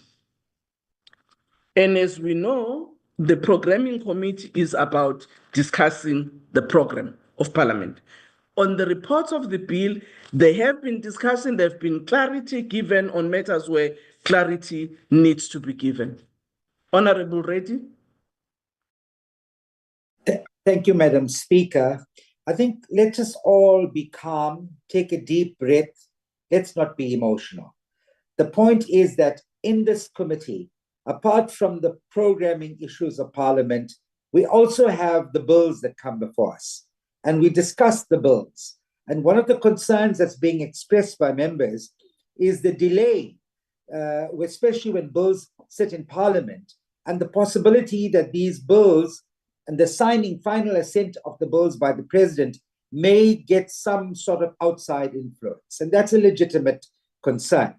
And as we know, the programming committee is about discussing the program of Parliament. On the reports of the bill, they have been discussing, there have been clarity given on matters where clarity needs to be given. Honorable Reddy. Thank you, Madam Speaker. I think let us all be calm, take a deep breath. Let's not be emotional. The point is that in this committee, apart from the programming issues of Parliament, we also have the bills that come before us, and we discuss the bills. And one of the concerns that's being expressed by members is the delay, especially when bills sit in Parliament, and the possibility that these bills and the signing final assent of the bills by the President may get some sort of outside influence. And that's a legitimate concern.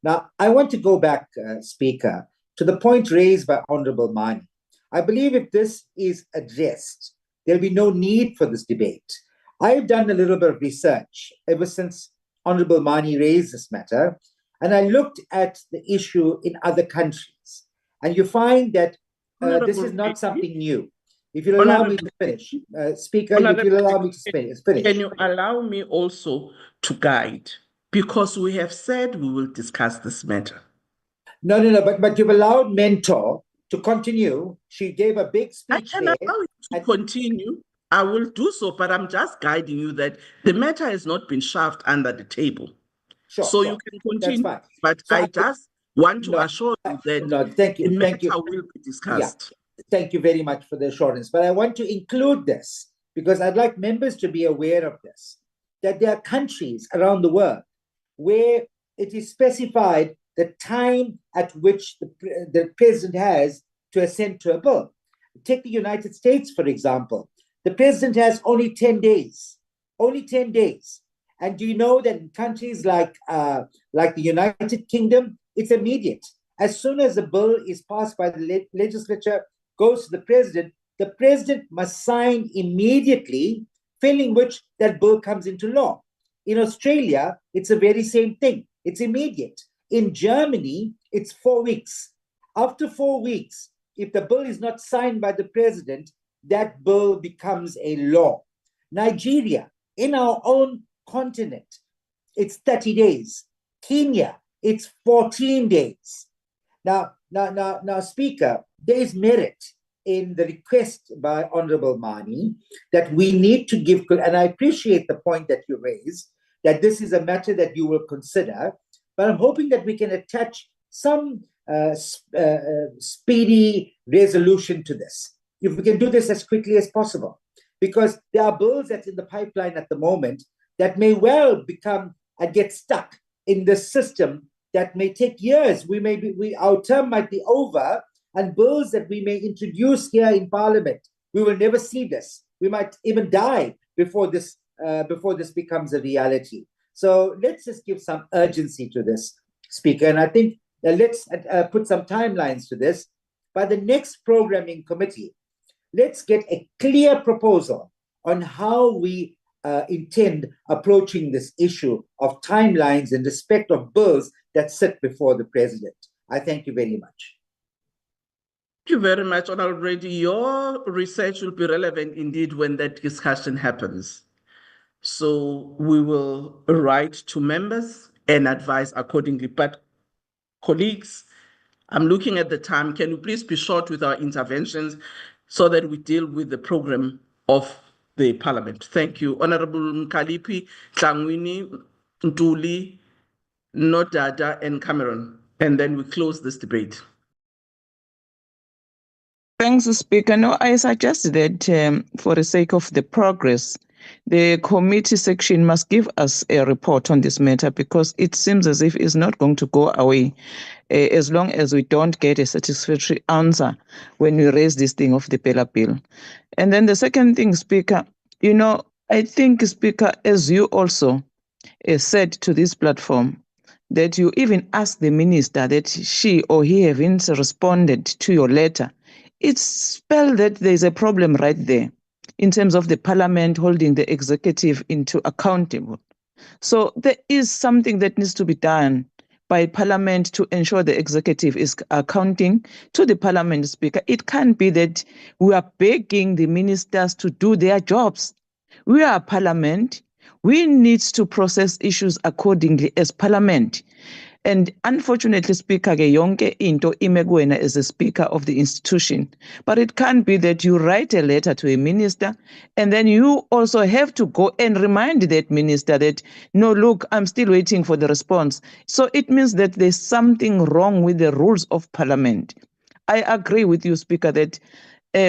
Now, I want to go back, Speaker, to the point raised by Honorable Mani. I believe if this is addressed, there'll be no need for this debate. I've done a little bit of research ever since Honorable Mani raised this matter, and I looked at the issue in other countries. And you find that this is not something new. If you'll allow me to finish, Speaker, if you'll allow me to finish. Can you allow me also to guide? Because we have said we will discuss this matter. No, but you've allowed Mentor to continue. She gave a big speech. I can allow you to continue. I will do so, but I'm just guiding you that the matter has not been shoved under the table. Sure, so sure. You can continue. That's fine. But So I just want to assure you that the matter will be discussed. Yeah. Thank you very much for the assurance. But I want to include this because I'd like members to be aware of this, that there are countries around the world where it is specified the time at which the president has to assent to a bill. Take the United States, for example. The president has only 10 days, only 10 days. And do you know that in countries like the United Kingdom, it's immediate. As soon as a bill is passed by the legislature, goes to the president must sign immediately, failing which that bill comes into law. In Australia, it's the very same thing. It's immediate. In Germany, it's 4 weeks. After 4 weeks, if the bill is not signed by the president, that bill becomes a law. Nigeria, in our own continent, it's 30 days. Kenya, it's 14 days. Now, Speaker, there is merit in the request by Honorable Mani that we need to give, and I appreciate the point that you raised, that this is a matter that you will consider, but I'm hoping that we can attach some speedy resolution to this. If we can do this as quickly as possible, because there are bills that's in the pipeline at the moment that may well become and get stuck in this system that may take years. Our term might be over, and bills that we may introduce here in Parliament, we will never see this. We might even die before this becomes a reality. So let's just give some urgency to this, Speaker. And I think let's put some timelines to this. By the next programming committee, let's get a clear proposal on how we intend approaching this issue of timelines in respect of bills that sit before the president. I thank you very much. Thank you very much, Honorable Reddy. Your research will be relevant indeed when that discussion happens. So we will write to members and advise accordingly. But colleagues, I'm looking at the time. Can you please be short with our interventions so that we deal with the program of the Parliament? Thank you. Honorable Mkalipi Tlangwini, Ntuli, Nodada, and Cameron. And then we close this debate. Thanks, Speaker. No, I suggest that for the sake of the progress, the committee section must give us a report on this matter because it seems as if it's not going to go away as long as we don't get a satisfactory answer when we raise this thing of the Pella bill. And then the second thing, Speaker, I think, Speaker, as you also said to this platform, that you even asked the minister that she or he haven't responded to your letter. It spells that there's a problem right there in terms of the parliament holding the executive into accountable. So there is something that needs to be done by parliament to ensure the executive is accounting to the parliament speaker. It can't be that we are begging the ministers to do their jobs. We are parliament. We need to process issues accordingly as parliament. And unfortunately, Speaker, yonke into ime kuwena as a speaker of the institution. But it can't be that you write a letter to a minister and then you also have to go and remind that minister that, no, look, I'm still waiting for the response. So it means that there's something wrong with the rules of parliament. I agree with you, Speaker, that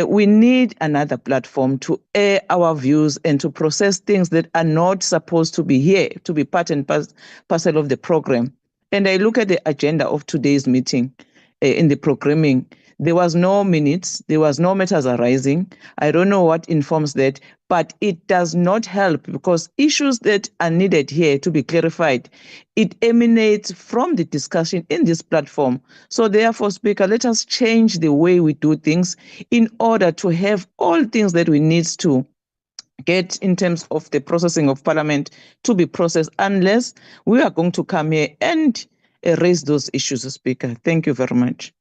we need another platform to air our views and to process things that are not supposed to be here, to be part and parcel of the program. And I look at the agenda of today's meeting in the programming. There was no minutes, there was no matters arising. I don't know what informs that, but it does not help because issues that are needed here to be clarified, it emanates from the discussion in this platform. So therefore, Speaker, let us change the way we do things in order to have all things that we need to get in terms of the processing of parliament to be processed unless we are going to come here and raise those issues, Speaker. Thank you very much.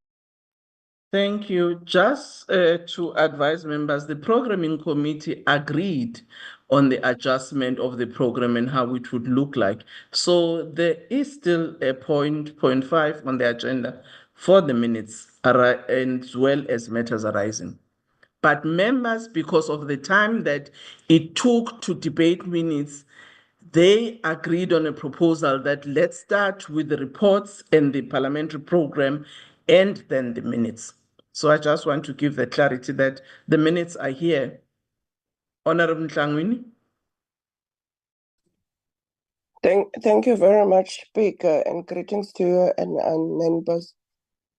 Thank you. Just to advise members, the programming committee agreed on the adjustment of the program and how it would look like. So there is still a point 5 on the agenda for the minutes as well as matters arising. But members, because of the time that it took to debate minutes, they agreed on a proposal that let's start with the reports and the parliamentary program and then the minutes. So I just want to give the clarity that the minutes are here. Honorable Nhlangwini. Thank you very much, Speaker, and greetings to you and members.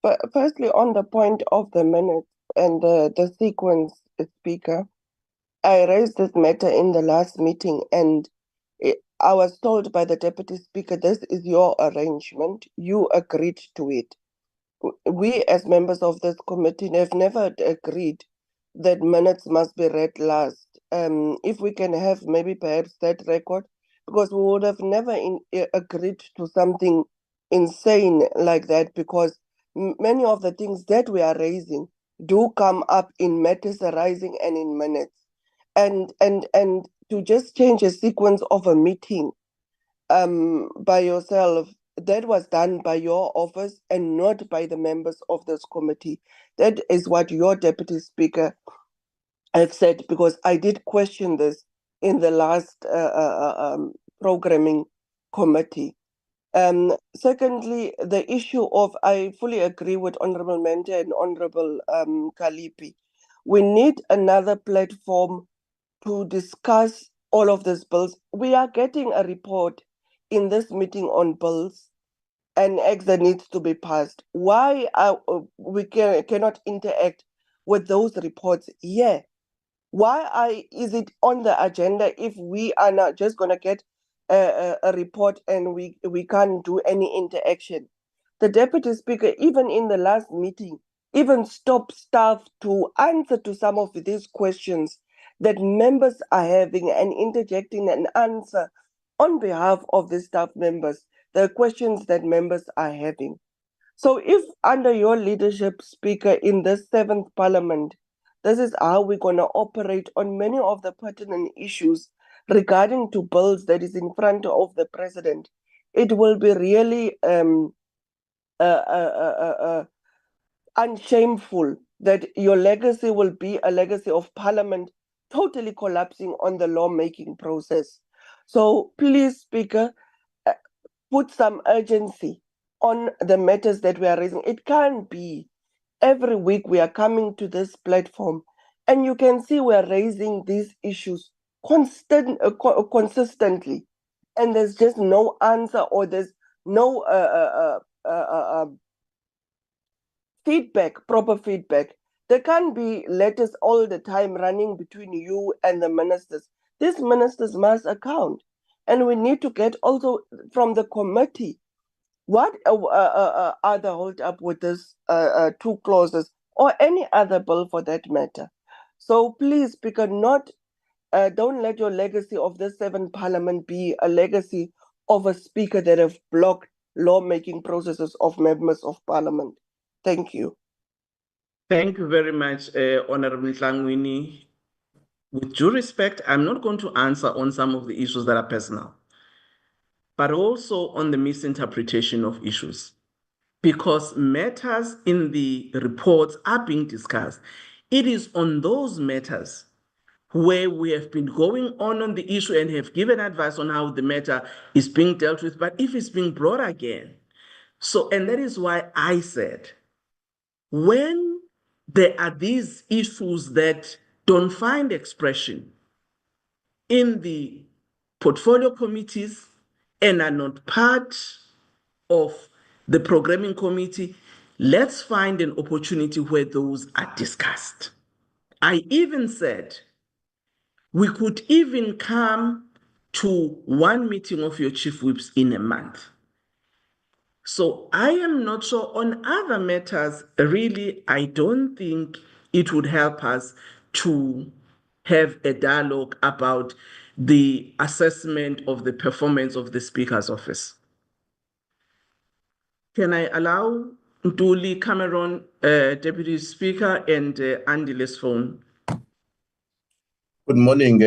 But firstly, on the point of the minutes and the sequence, Speaker, I raised this matter in the last meeting and I was told by the Deputy Speaker, this is your arrangement. You agreed to it. We as members of this committee have never agreed that minutes must be read last. If we can have maybe perhaps that record, because we would have never agreed to something insane like that, because many of the things that we are raising do come up in matters arising and in minutes. And to just change a sequence of a meeting by yourself, that was done by your office and not by the members of this committee. That is what your Deputy Speaker have said, because I did question this in the last programming committee. Secondly, the issue of, I fully agree with Honorable Mente and Honorable Kalipi. We need another platform to discuss all of these bills. We are getting a report in this meeting on bills and acts that needs to be passed. Why we cannot interact with those reports here? Why is it on the agenda if we are not just going to get a report and we can't do any interaction? The Deputy Speaker, even in the last meeting, even stopped staff to answer to some of these questions that members are having and interjecting an answer on behalf of the staff members, the questions that members are having. So if under your leadership, Speaker, in the 7th Parliament, this is how we're going to operate on many of the pertinent issues regarding to bills that is in front of the President, it will be really unshameful that your legacy will be a legacy of Parliament totally collapsing on the lawmaking process. So please, Speaker, put some urgency on the matters that we are raising. It can't be every week we are coming to this platform and you can see we're raising these issues consistently, and there's just no answer, or there's no proper feedback. There can't be letters all the time running between you and the ministers. These ministers must account, and we need to get also from the committee what are the hold up with this 2 clauses or any other bill for that matter. So please, Speaker, don't let your legacy of the 7th Parliament be a legacy of a Speaker that have blocked lawmaking processes of members of Parliament. Thank you. Thank you very much, Honorable Tlangwini. With due respect, I'm not going to answer on some of the issues that are personal, but also on the misinterpretation of issues, because matters in the reports are being discussed. It is on those matters where we have been going on the issue and have given advice on how the matter is being dealt with, but if it's being brought again. And that is why I said, when there are these issues that don't find expression in the portfolio committees and are not part of the programming committee, let's find an opportunity where those are discussed. I even said we could even come to one meeting of your chief whips in a month. So I am not sure on other matters. Really, I don't think it would help us to have a dialogue about the assessment of the performance of the Speaker's office. Can I allow Ntuli Cameron, Deputy Speaker, and Andile's phone? Good morning,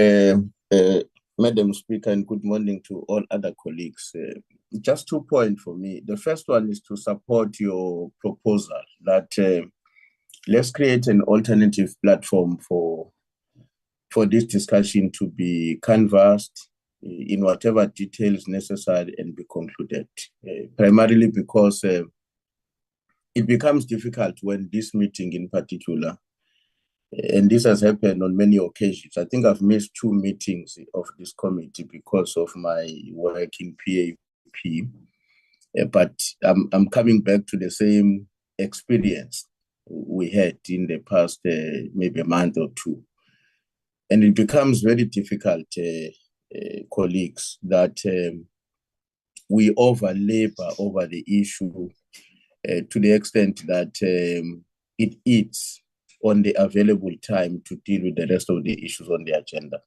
Madam Speaker, and good morning to all other colleagues. Just 2 points for me. The first one is to support your proposal that let's create an alternative platform for this discussion to be canvassed in whatever details necessary and be concluded, primarily because it becomes difficult when this meeting in particular, and this has happened on many occasions. I think I've missed 2 meetings of this committee because of my work in PAP, but I'm coming back to the same experience we had in the past maybe a month or 2. And it becomes very difficult, colleagues, that we over-labor over the issue to the extent that it eats on the available time to deal with the rest of the issues on the agenda.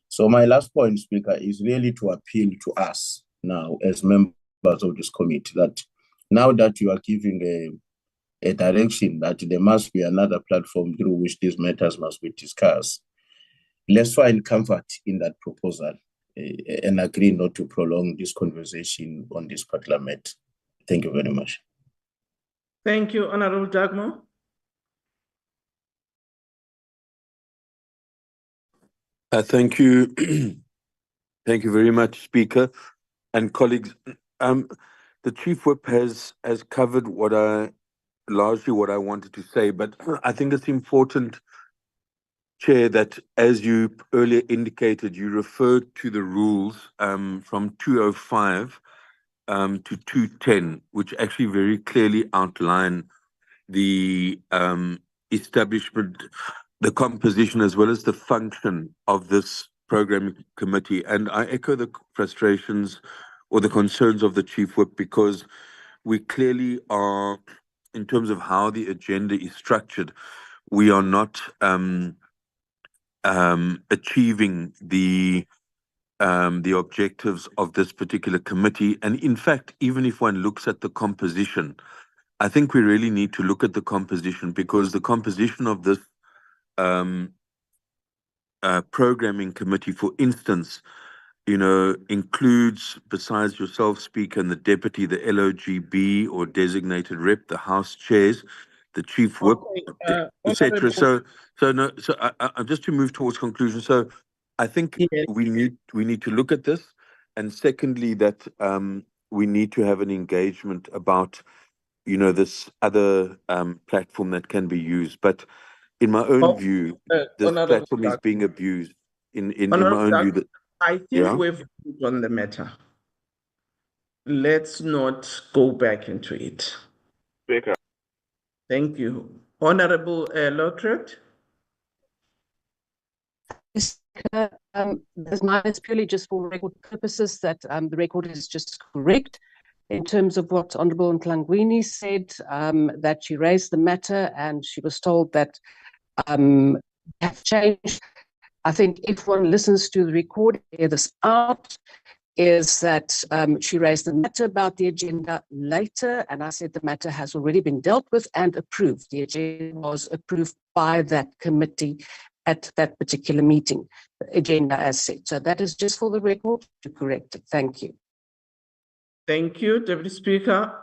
So my last point, Speaker, is really to appeal to us now as members of this committee that now that you are giving a direction that there must be another platform through which these matters must be discussed, let's find comfort in that proposal and agree not to prolong this conversation on this particular matter. Thank you very much. Thank you, Honorable Dagmo. Thank you. Thank you very much, Speaker and colleagues. The Chief Whip has covered largely what I wanted to say, but I think it's important, Chair, that as you earlier indicated, you referred to the rules from 205 to 210, which actually very clearly outline the establishment, the composition, as well as the function of this programming committee. And I echo the frustrations or the concerns of the Chief Whip, because we clearly are, in terms of how the agenda is structured, we are not achieving the objectives of this particular committee. And in fact, even if one looks at the composition, I think we really need to look at the composition, because the composition of this programming committee, for instance, includes, besides yourself, Speaker, and the deputy, the LOGB or designated rep, the House chairs, the Chief Whip, etc. So just to move towards conclusion. So I think we need to look at this, and secondly, that we need to have an engagement about, this other platform that can be used. But in my own view, this Honorable platform is Doug. being abused. In my Honorable own view, Doug, that I think yeah. we've moved on the matter. Let's not go back into it. Speaker. Thank you. Honorable Lotred. This mine is purely just for record purposes, that the record is just correct in terms of what Honorable Ntlangwini said, that she raised the matter and she was told that have changed. I think if one listens to the record, hear this out, is that she raised the matter about the agenda later, and I said the matter has already been dealt with and approved. The agenda was approved by that committee at that particular meeting, the agenda as said. So that is just for the record to correct it. Thank you. Thank you, Deputy Speaker.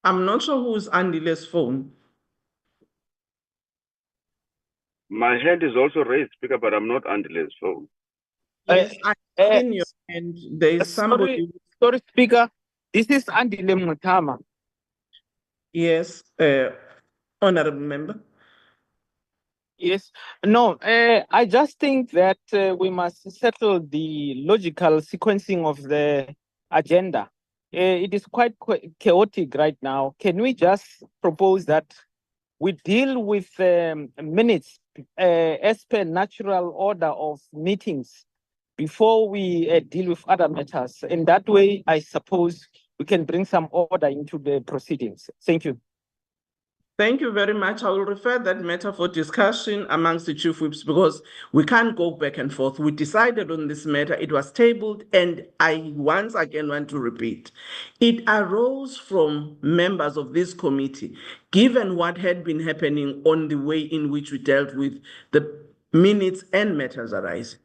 I'm not sure who's Andile's phone. My hand is also raised, Speaker, but I'm not Andile's phone. Yes, I in your hand. There is somebody. Sorry, Speaker. This is Andile Mutama. Yes, honorable member. Yes. No, I just think that we must settle the logical sequencing of the agenda. It is quite chaotic right now. Can we just propose that we deal with minutes as per natural order of meetings before we deal with other matters? In that way, I suppose we can bring some order into the proceedings. Thank you. Thank you very much. I will refer that matter for discussion amongst the chief whips because we can't go back and forth. We decided on this matter, it was tabled, and I once again want to repeat, it arose from members of this committee, given what had been happening on the way in which we dealt with the minutes and matters arising.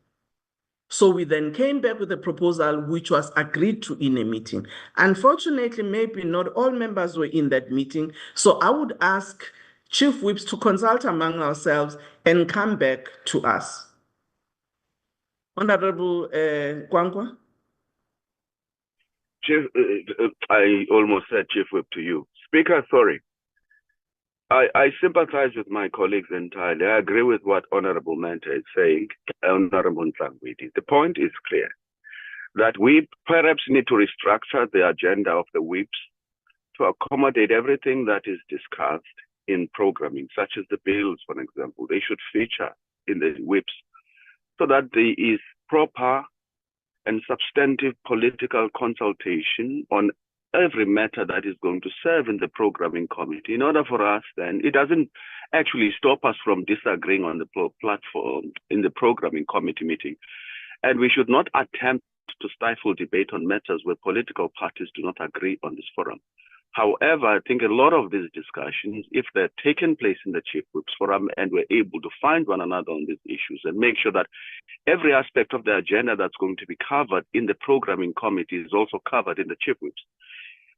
So we then came back with a proposal which was agreed to in a meeting. Unfortunately, maybe not all members were in that meeting. So I would ask chief whips to consult among ourselves and come back to us. Honorable Kwankwa. Chief, I almost said chief whip to you. Speaker, sorry. I sympathize with my colleagues entirely. I agree with what Honorable Manta is saying, Honorable Ntlangwini. The point is clear that we perhaps need to restructure the agenda of the whips to accommodate everything that is discussed in programming, such as the bills, for example. They should feature in the whips so that there is proper and substantive political consultation on every matter that is going to serve in the programming committee. In order for us, then, it doesn't actually stop us from disagreeing on the platform in the programming committee meeting. And we should not attempt to stifle debate on matters where political parties do not agree on this forum. However, I think a lot of these discussions, if they're taken place in the Chief Whips Forum and we're able to find one another on these issues and make sure that every aspect of the agenda that's going to be covered in the programming committee is also covered in the Chief Whips,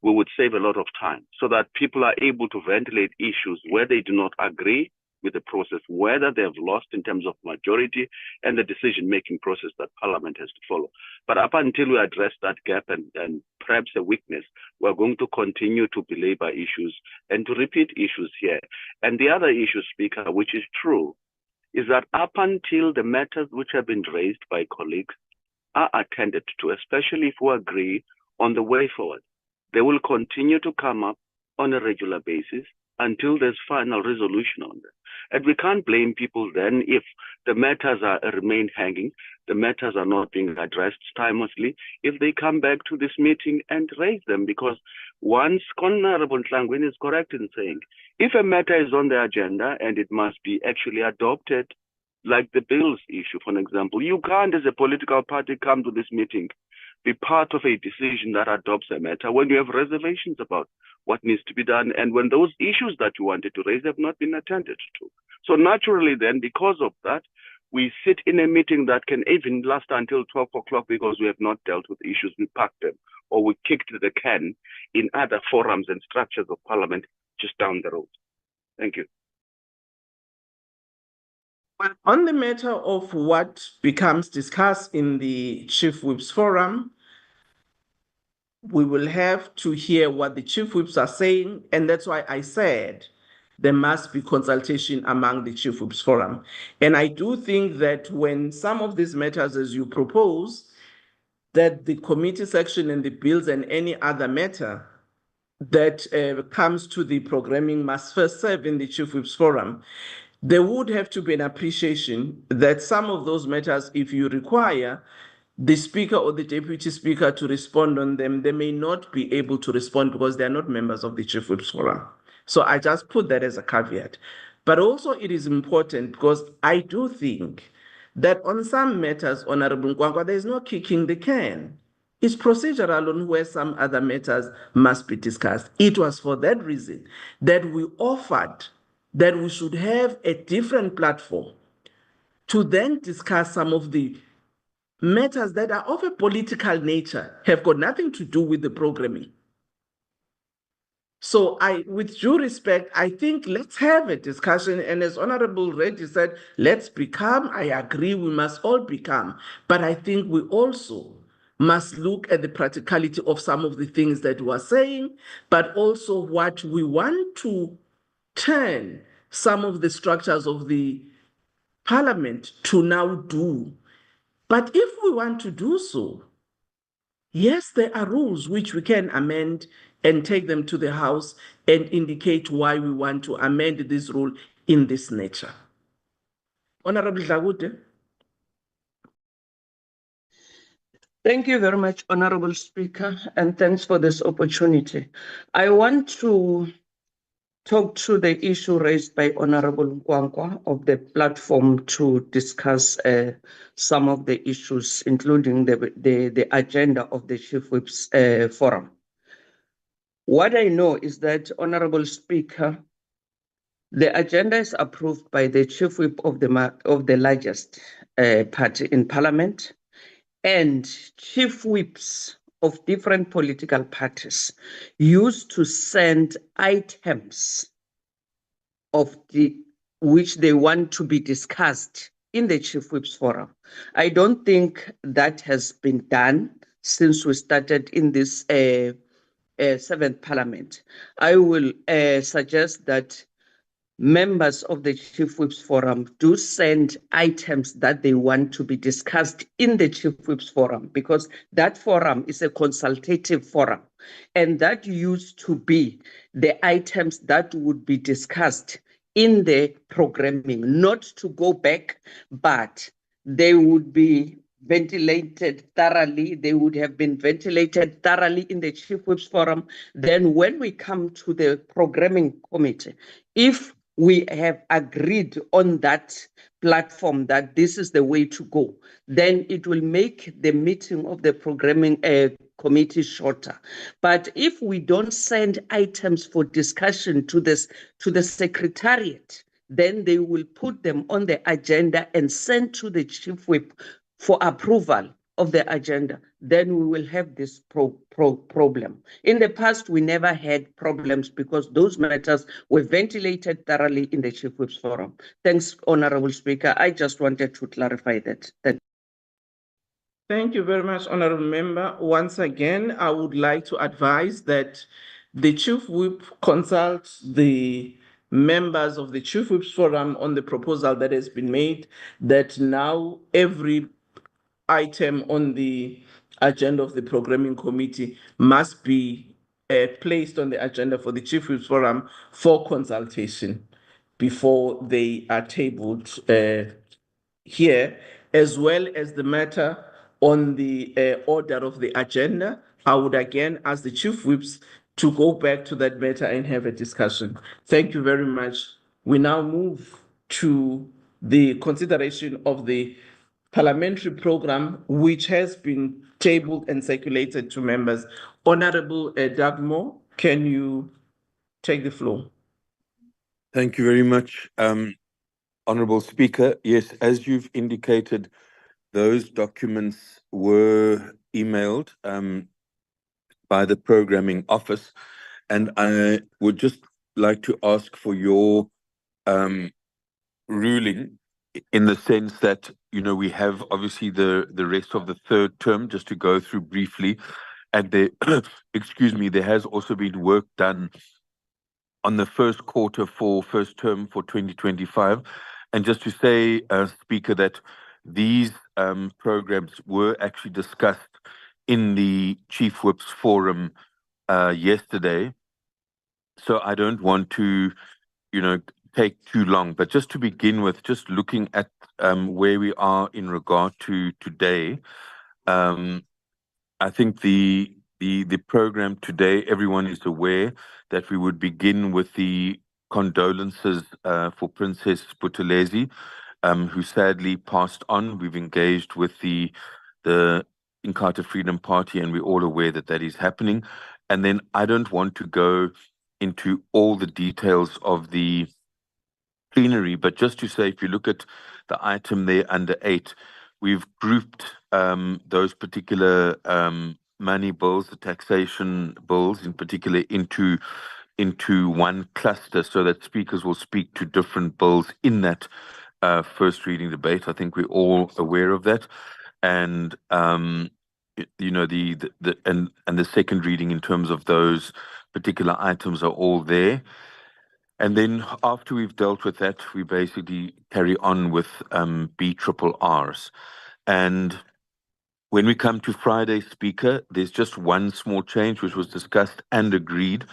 we would save a lot of time so that people are able to ventilate issues where they do not agree with the process, whether they have lost in terms of majority and the decision-making process that Parliament has to follow. But up until we address that gap and perhaps a weakness, we're going to continue to belabor issues and to repeat issues here. And the other issue, Speaker, which is true, is that up until the matters which have been raised by colleagues are attended to, especially if we agree on the way forward, they will continue to come up on a regular basis until there's final resolution on them. And we can't blame people then if the matters remain hanging, the matters are not being addressed timelessly, if they come back to this meeting and raise them, because once Honorable Ntlangwini is correct in saying, if a matter is on the agenda and it must be actually adopted, like the bills issue, for example, you can't as a political party come to this meeting, be part of a decision that adopts a matter when you have reservations about what needs to be done and when those issues that you wanted to raise have not been attended to. So naturally then, because of that, we sit in a meeting that can even last until 12 o'clock because we have not dealt with issues, we packed them, or we kicked the can in other forums and structures of Parliament just down the road. Thank you. On the matter of what becomes discussed in the Chief Whips Forum, we will have to hear what the chief whips are saying, and that's why I said there must be consultation among the chief whips forum. And I do think that when some of these matters, as you propose, that the committee section and the bills and any other matter that comes to the programming must first serve in the chief whips forum, there would have to be an appreciation that some of those matters, if you require the speaker or the deputy speaker to respond on them, they may not be able to respond because they are not members of the chief whips forum. So I just put that as a caveat. But also it is important because I do think that on some matters, Honorable Nkwankwa, there is no kicking the can. It's procedural on where some other matters must be discussed. It was for that reason that we offered that we should have a different platform to then discuss some of the matters that are of a political nature, have got nothing to do with the programming. So with due respect, I think let's have a discussion. And as Honorable Reggie said, let's become, I agree, we must all become. But I think we also must look at the practicality of some of the things that we are saying, but also what we want to turn some of the structures of the parliament to now do. But if we want to do so, yes, there are rules which we can amend and take them to the House and indicate why we want to amend this rule in this nature. Honorable Dlagute. Thank you very much, Honorable Speaker, and thanks for this opportunity. I want to talk to the issue raised by Honorable Nkwankwa of the platform to discuss some of the issues, including the agenda of the Chief Whips Forum. What I know is that, Honorable Speaker, the agenda is approved by the Chief Whip of the largest party in Parliament, and Chief Whips of different political parties used to send items of which they want to be discussed in the Chief Whips Forum. I don't think that has been done since we started in this 7th Parliament. I will suggest that members of the Chief Whips Forum do send items that they want to be discussed in the Chief Whips Forum, because that forum is a consultative forum, and that used to be the items that would be discussed in the programming, not to go back, but they would be ventilated thoroughly. They would have been ventilated thoroughly in the Chief Whips Forum. Then when we come to the programming committee, if we have agreed on that platform that this is the way to go, then it will make the meeting of the programming committee shorter. But if we don't send items for discussion to the secretariat, then they will put them on the agenda and send to the Chief Whip for approval of the agenda. Then we will have this problem. In the past, we never had problems because those matters were ventilated thoroughly in the Chief Whips Forum. Thanks, Honorable Speaker. I just wanted to clarify that. Thank you very much, Honorable Member. Once again, I would like to advise that the Chief Whip consults the members of the Chief Whips Forum on the proposal that has been made, that now every item on the agenda of the programming committee must be placed on the agenda for the Chief Whips Forum for consultation before they are tabled here, as well as the matter on the order of the agenda. I would again ask the Chief Whips to go back to that matter and have a discussion. Thank you very much. We now move to the consideration of the parliamentary program, which has been tabled and circulated to members. Honorable Dagmo, can you take the floor? Thank you very much, Honorable Speaker. Yes, as you've indicated, those documents were emailed by the programming office, and I would just like to ask for your ruling, in the sense that, you know, we have obviously the rest of the third term just to go through briefly, and there, excuse me, there has also been work done on the first term for 2025. And just to say, Speaker, that these programs were actually discussed in the Chief Whips Forum yesterday. So I don't want to, take too long, but just to begin with, just looking at where we are in regard to today, I think the program today, everyone is aware that we would begin with the condolences for Princess Buthelezi, who sadly passed on. We've engaged with the Inkatha Freedom Party, and we're all aware that that is happening. And then I don't want to go into all the details of the plenary, but just to say, if you look at the item there under 8, we've grouped those particular money bills, the taxation bills in particular, into one cluster, so that speakers will speak to different bills in that first reading debate. I think we're all aware of that, and the second reading in terms of those particular items are all there. And then after we've dealt with that, we basically carry on with BRRRs. And when we come to Friday, Speaker, there's just one small change which was discussed and agreed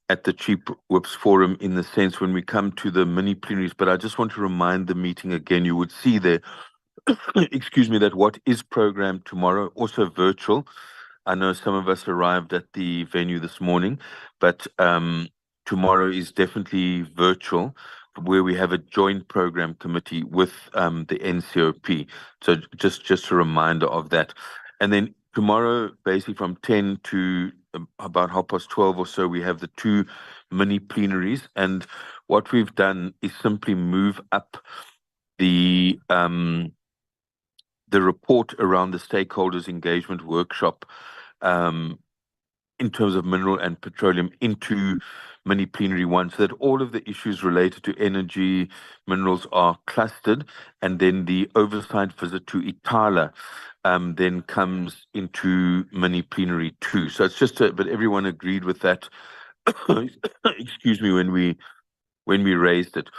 at the Chief Whips Forum, in the sense when we come to the mini plenaries. But I just want to remind the meeting again, you would see there, excuse me, that what is programmed tomorrow, also virtual. I know some of us arrived at the venue this morning, but tomorrow is definitely virtual, where we have a joint program committee with the NCOP. So just a reminder of that. And then tomorrow, basically from 10 to about 12:30 or so, we have the 2 mini plenaries. And what we've done is simply move up the report around the stakeholders engagement workshop in terms of mineral and petroleum into mini plenary 1, so that all of the issues related to energy, minerals are clustered, and then the oversight visit to Itala then comes into mini plenary 2. So it's just but everyone agreed with that, excuse me, when we raised it.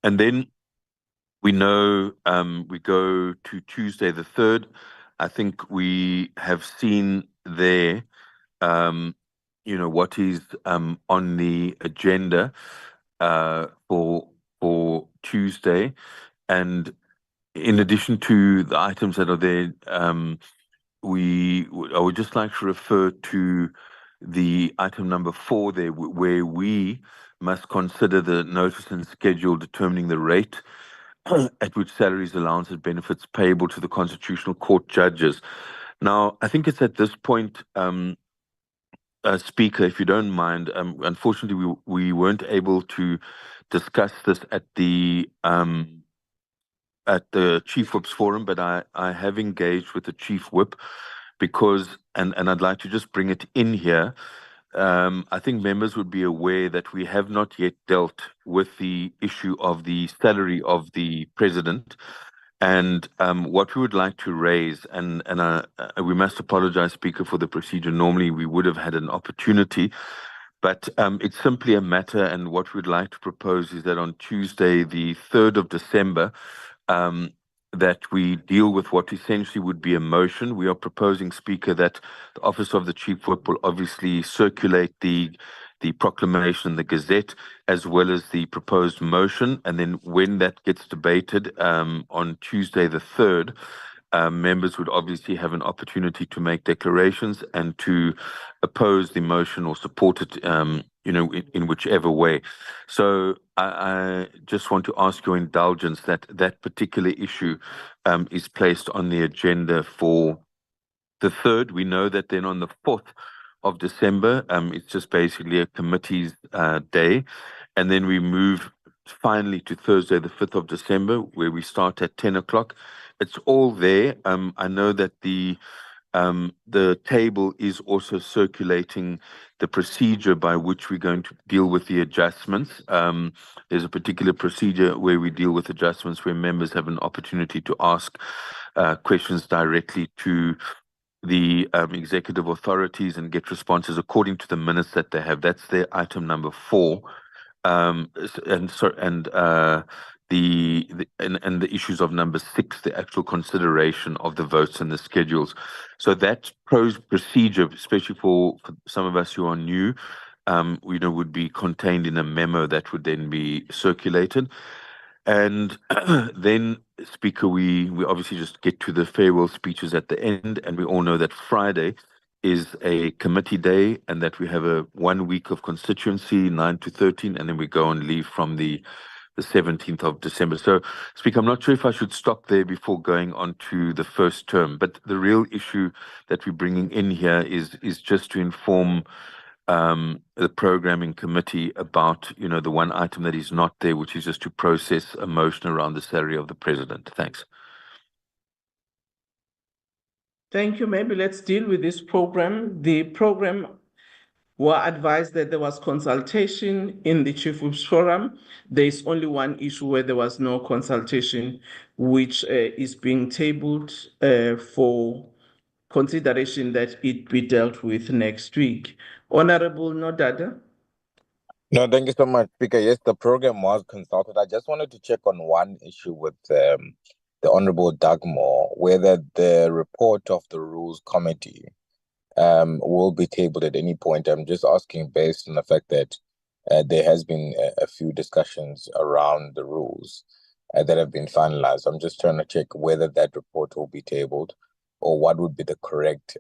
And then we know we go to Tuesday the 3rd. I think we have seen there what is on the agenda for Tuesday. And in addition to the items that are there, I would just like to refer to the item number 4 there, where we must consider the notice and schedule determining the rate at which salaries, allowances, benefits payable to the Constitutional Court judges. Now, I think it's at this point, Speaker, if you don't mind, unfortunately, we weren't able to discuss this at the Chief Whips Forum, but I have engaged with the Chief Whip because, and I'd like to just bring it in here. I think members would be aware that we have not yet dealt with the issue of the salary of the president. And what we would like to raise, and we must apologize, Speaker, for the procedure. Normally, we would have had an opportunity, but it's simply a matter, and what we'd like to propose is that on Tuesday, the 3rd of December, that we deal with what essentially would be a motion. We are proposing, Speaker, that the Office of the Chief Whip will obviously circulate the proclamation in the Gazette, as well as the proposed motion. And then when that gets debated on Tuesday the 3rd, members would obviously have an opportunity to make declarations and to oppose the motion or support it, in whichever way. So I just want to ask your indulgence that that particular issue is placed on the agenda for the 3rd. We know that then on the 4th of December, it's just basically a committee's day. And then we move finally to Thursday, the 5th of December, where we start at 10 o'clock. It's all there. I know that the table is also circulating the procedure by which we're going to deal with the adjustments. There's a particular procedure where we deal with adjustments where members have an opportunity to ask questions directly to executive authorities and get responses according to the minutes that they have. That's their item number 4. The issues of number 6, the actual consideration of the votes and the schedules. So that procedure, especially for some of us who are new, would be contained in a memo that would then be circulated. And then, Speaker, we obviously just get to the farewell speeches at the end, and we all know that Friday is a committee day and that we have a 1 week of constituency, 9 to 13, and then we go on leave from the 17th of December. So, Speaker, I'm not sure if I should stop there before going on to the first term, but the real issue that we're bringing in here is just to inform the programming committee about, the one item that is not there, which is just to process a motion around the salary of the president. Thanks. Thank you. Maybe let's deal with this program. The program were advised that there was consultation in the Chief Whips Forum. There is only one issue where there was no consultation, which is being tabled for consideration that it be dealt with next week. Honorable Nodada. No, thank you so much, Speaker. Yes, the program was consulted. I just wanted to check on one issue with the Honorable Dugmore, whether the report of the Rules Committee will be tabled at any point. I'm just asking based on the fact that there has been a few discussions around the rules that have been finalized. I'm just trying to check whether that report will be tabled or what would be the correct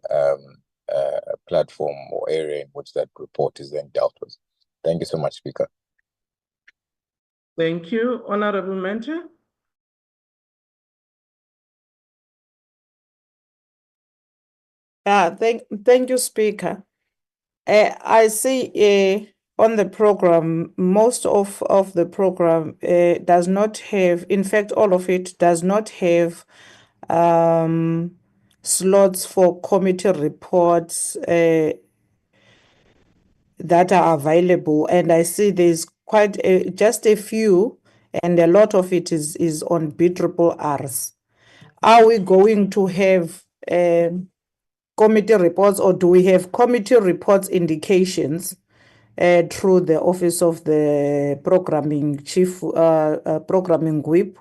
platform or area in which that report is then dealt with. Thank you so much, Speaker. Thank you. Honorable Mentor. Thank you, Speaker. I see on the program, most of the program does not have, in fact, all of it does not have slots for committee reports that are available. And I see there's just a few, and a lot of it is on BRRRs. Are we going to have committee reports, or do we have committee reports indications through the office of the programming chief, programming whip,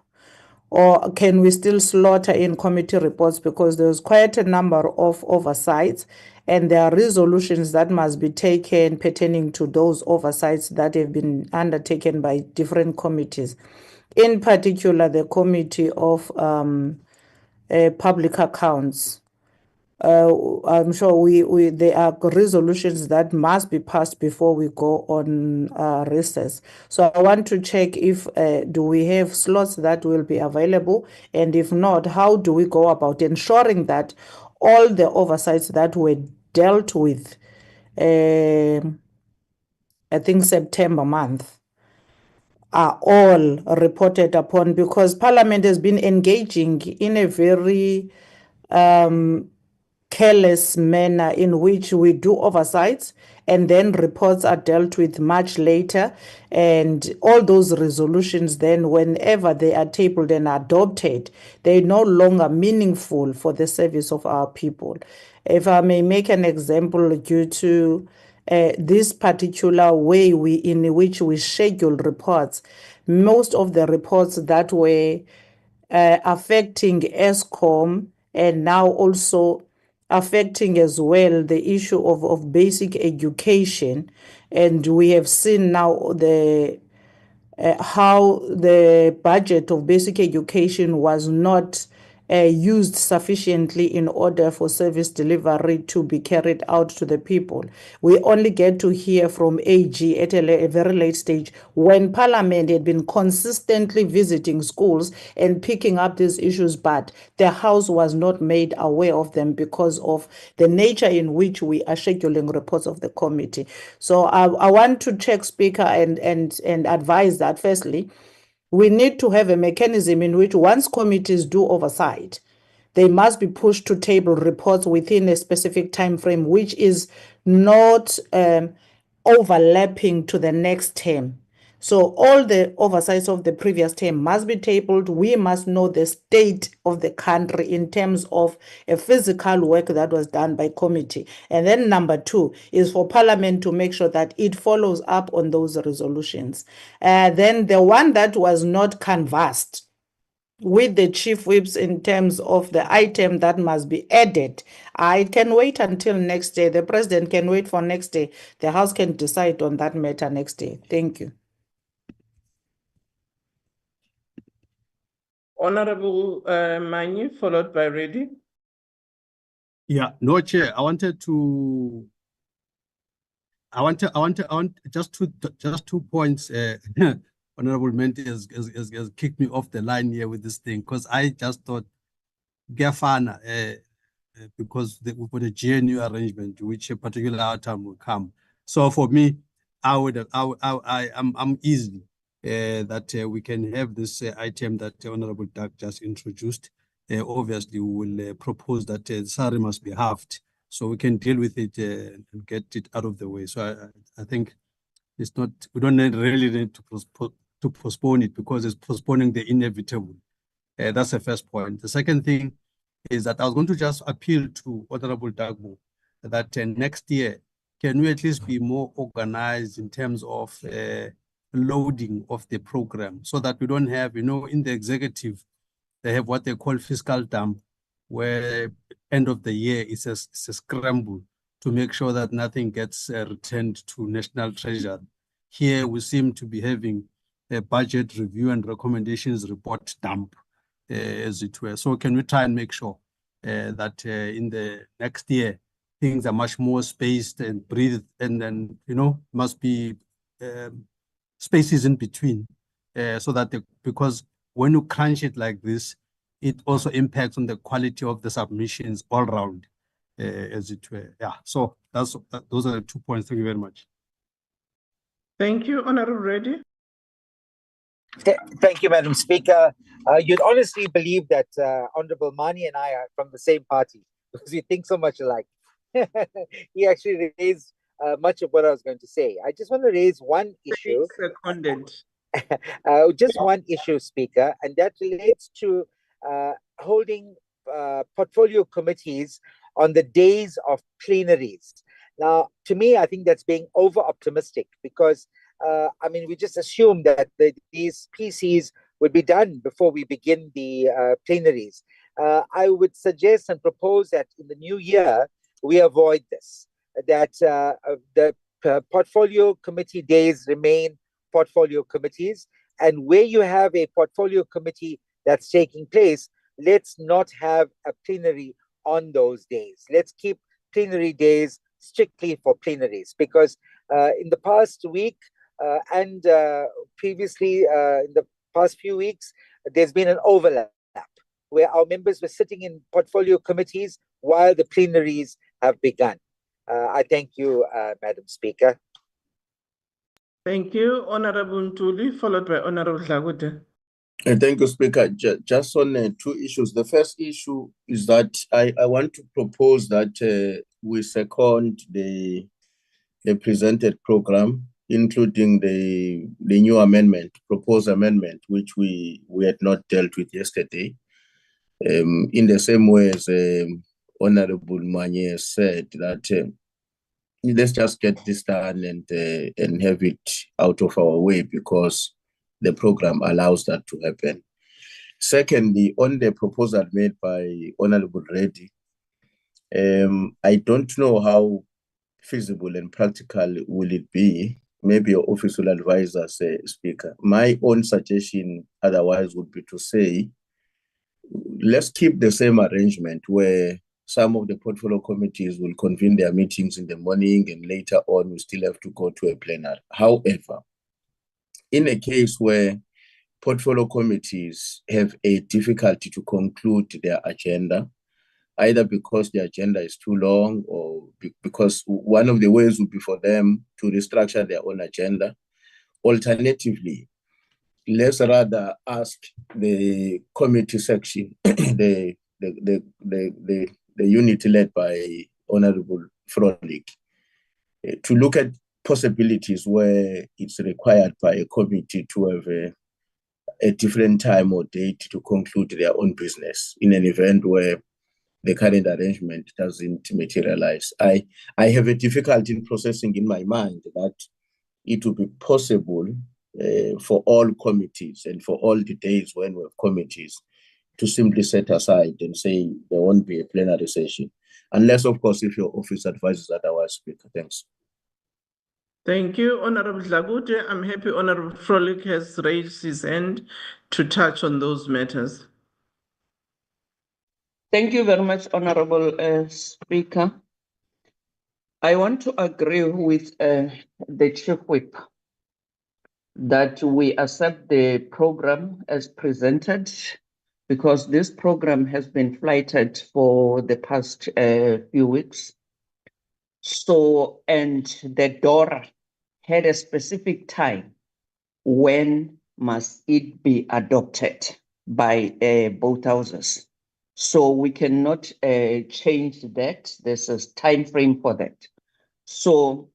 or can we still slaughter in committee reports, because there's quite a number of oversights and there are resolutions that must be taken pertaining to those oversights that have been undertaken by different committees, in particular the Committee of Public Accounts. I'm sure there are resolutions that must be passed before we go on recess. So I want to check if do we have slots that will be available, and if not, how do we go about ensuring that all the oversights that were dealt with, I think September month, are all reported upon, because Parliament has been engaging in a very careless manner in which we do oversights and then reports are dealt with much later, and all those resolutions then, whenever they are tabled and adopted, they're no longer meaningful for the service of our people. If I may make an example, due to this particular way in which we schedule reports, most of the reports that were affecting ESCOM and now also affecting as well the issue of basic education, and we have seen now how the budget of basic education was not used sufficiently in order for service delivery to be carried out to the people. We only get to hear from AG at a very late stage, when Parliament had been consistently visiting schools and picking up these issues, but the House was not made aware of them because of the nature in which we are scheduling reports of the committee. So I want to check, Speaker, and advise that firstly, we need to have a mechanism in which once committees do oversight, they must be pushed to table reports within a specific time frame, which is not overlapping to the next term. So all the oversights of the previous term must be tabled. We must know the state of the country in terms of a physical work that was done by committee. And then number 2 is for Parliament to make sure that it follows up on those resolutions. Then the one that was not canvassed with the chief whips in terms of the item that must be added, I can wait until next day. The president can wait for next day. The House can decide on that matter next day. Thank you. Honorable Mani, followed by Reddy. Yeah, no, Chair. I want just 2 points. Honorable Menti has kicked me off the line here with this thing, because I just thought Gafana, because we've got a GNU arrangement, which a particular outcome will come. So for me, I'm easy that we can have this item that Honorable Doug just introduced. Obviously, we will propose that the salary must be halved, so we can deal with it and get it out of the way. So I think it's not, we don't really need to postpone it, because it's postponing the inevitable. That's the first point. The second thing is that I was going to just appeal to Honorable Dagbo that next year, can we at least be more organized in terms of loading of the program, so that we don't have, in the executive, they have what they call fiscal dump, where end of the year it's a scramble to make sure that nothing gets returned to National Treasury. Here we seem to be having a budget review and recommendations report dump, as it were. So can we try and make sure that in the next year, things are much more spaced and breathed, and then, must be spaces in between, so that because when you crunch it like this, it also impacts on the quality of the submissions all around, as it were. Yeah, so those are the 2 points. Thank you very much. Thank you, Honorable Reddy. Thank you, Madam Speaker. You'd honestly believe that Honorable Mani and I are from the same party, because we think so much alike. He actually raised much of what I was going to say. I just want to raise one issue. Seconded. Just one issue, Speaker, and that relates to holding portfolio committees on the days of plenaries. Now, to me, I think that's being over-optimistic, because we just assume that these PCs would be done before we begin the plenaries. I would suggest and propose that in the new year, we avoid this, that the portfolio committee days remain portfolio committees, and where you have a portfolio committee that's taking place, let's not have a plenary on those days. Let's keep plenary days strictly for plenaries, because in the past week and previously in the past few weeks, there's been an overlap where our members were sitting in portfolio committees while the plenaries have begun. I thank you, Madam Speaker. Thank you, Honorable Ntuli, followed by Honorable Dlagude. Thank you, Speaker. Just on 2 issues. The first issue is that I want to propose that we second the presented program, including the new proposed amendment, which we had not dealt with yesterday. In the same way as Honorable Manye said, that let's just get this done and have it out of our way, because the program allows that to happen. Secondly, on the proposal made by Honorable Reddy, I don't know how feasible and practical will it be. Maybe your office will advise us, Speaker. My own suggestion otherwise would be to say, let's keep the same arrangement where some of the portfolio committees will convene their meetings in the morning, and later on we still have to go to a plenary. However, in a case where portfolio committees have a difficulty to conclude their agenda, either because the agenda is too long or because one of the ways would be for them to restructure their own agenda. Alternatively, let's rather ask the committee section, the unit led by Honorable Frolik, to look at possibilities where it's required by a committee to have a different time or date to conclude their own business in an event where the current arrangement doesn't materialize. I have a difficulty in processing in my mind that it will be possible for all committees and for all the days when we have committees to simply set aside and say there won't be a plenary session. Unless, of course, if your office advises otherwise, Speaker. Thanks. Thank you, Honorable Dlagute. I'm happy Honorable Frolik has raised his hand to touch on those matters. Thank you very much, Honorable Speaker. I want to agree with the Chief Whip that we accept the program as presented, because this program has been flighted for the past few weeks. So, and the DORA had a specific time when must it be adopted by both houses. So we cannot change that. There's a time frame for that. So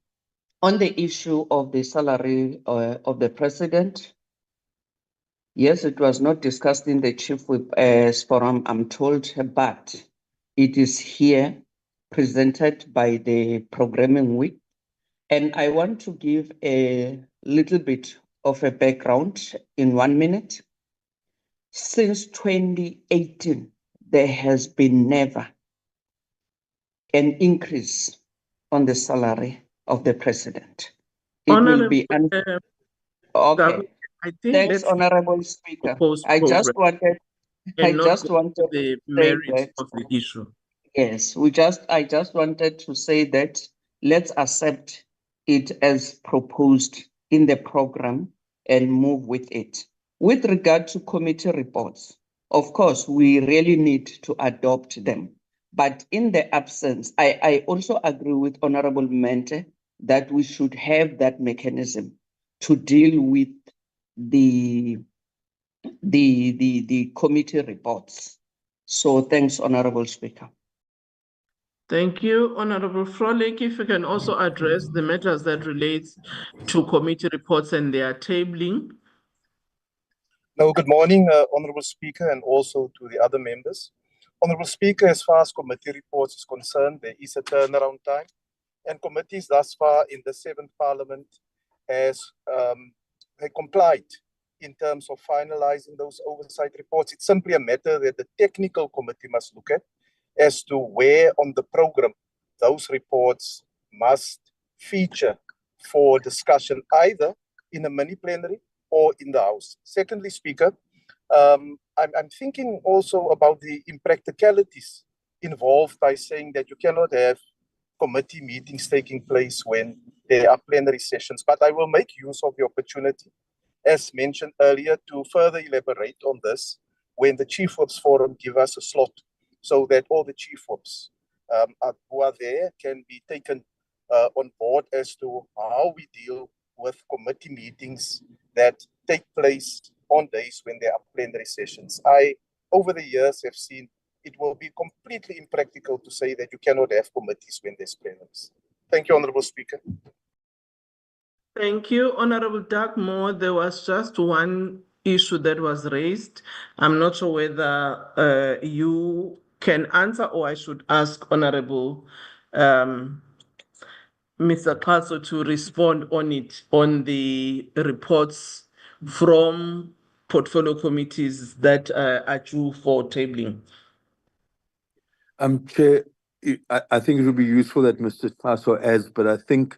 on the issue of the salary of the president, yes, it was not discussed in the Chief Whip forum, I'm told, but it is here presented by the programming week. And I want to give a little bit of a background in 1 minute. Since 2018, there has been never an increase on the salary of the president. It will be okay. I think Thanks, Honorable Speaker. I just wanted the to say merits that of the issue. yes, I just wanted to say that let's accept it as proposed in the program and move with it. With regard to committee reports, of course, we really need to adopt them. But in the absence, I also agree with Honorable Mente that we should have that mechanism to deal with the committee reports. So thanks, Honorable Speaker. Thank you, Honorable Frolik. If you can also address the matters that relates to committee reports and their tabling. No, good morning, Honorable Speaker, and also to the other members. Honorable Speaker, as far as committee reports is concerned, there is a turnaround time, and committees thus far in the 7th Parliament has complied in terms of finalizing those oversight reports. It's simply a matter that the technical committee must look at as to where on the program those reports must feature for discussion, either in a mini plenary or in the House. Secondly, Speaker, I'm thinking also about the impracticalities involved by saying that you cannot have committee meetings taking place when there are plenary sessions. But I will make use of the opportunity, as mentioned earlier, to further elaborate on this when the Chief Whips Forum give us a slot, so that all the Chief Whips who are there can be taken on board as to how we deal with committee meetings that take place on days when there are plenary sessions. I, over the years, have seen it will be completely impractical to say that you cannot have committees when there's plenaries. Thank you, Honorable Speaker. Thank you, Honorable Doug Moore. There was just one issue that was raised. I'm not sure whether you can answer or I should ask Honorable Mr. Kaso to respond on it, on the reports from portfolio committees that are due for tabling. Chair, I think it would be useful that Mr. Kaso adds, but I think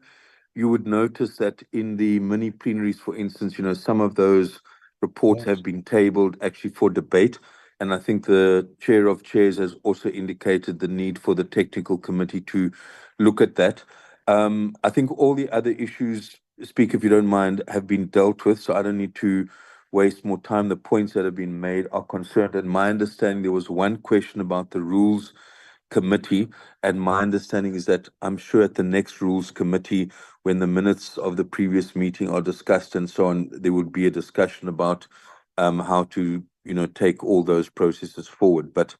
you would notice that in the mini plenaries, for instance, some of those reports have been tabled actually for debate. And I think the chair of chairs has also indicated the need for the technical committee to look at that. I think all the other issues, Speaker, if you don't mind, have been dealt with, so I don't need to waste more time. The points that have been made are concerned. And my understanding, there was one question about the rules committee, and my understanding is that I'm sure at the next rules committee, when the minutes of the previous meeting are discussed and so on, there would be a discussion about how to take all those processes forward. But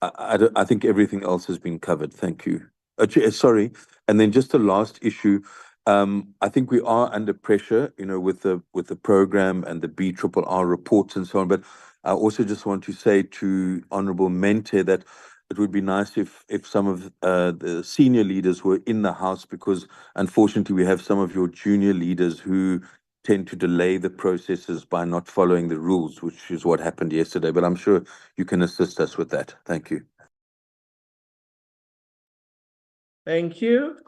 I think everything else has been covered. Thank you. Sorry. And then just the last issue, I think we are under pressure, with the program and the BRRR reports and so on. But I also just want to say to Honourable Mente that it would be nice if some of the senior leaders were in the House, because unfortunately we have some of your junior leaders who tend to delay the processes by not following the rules, which is what happened yesterday. But I'm sure you can assist us with that. Thank you. Thank you.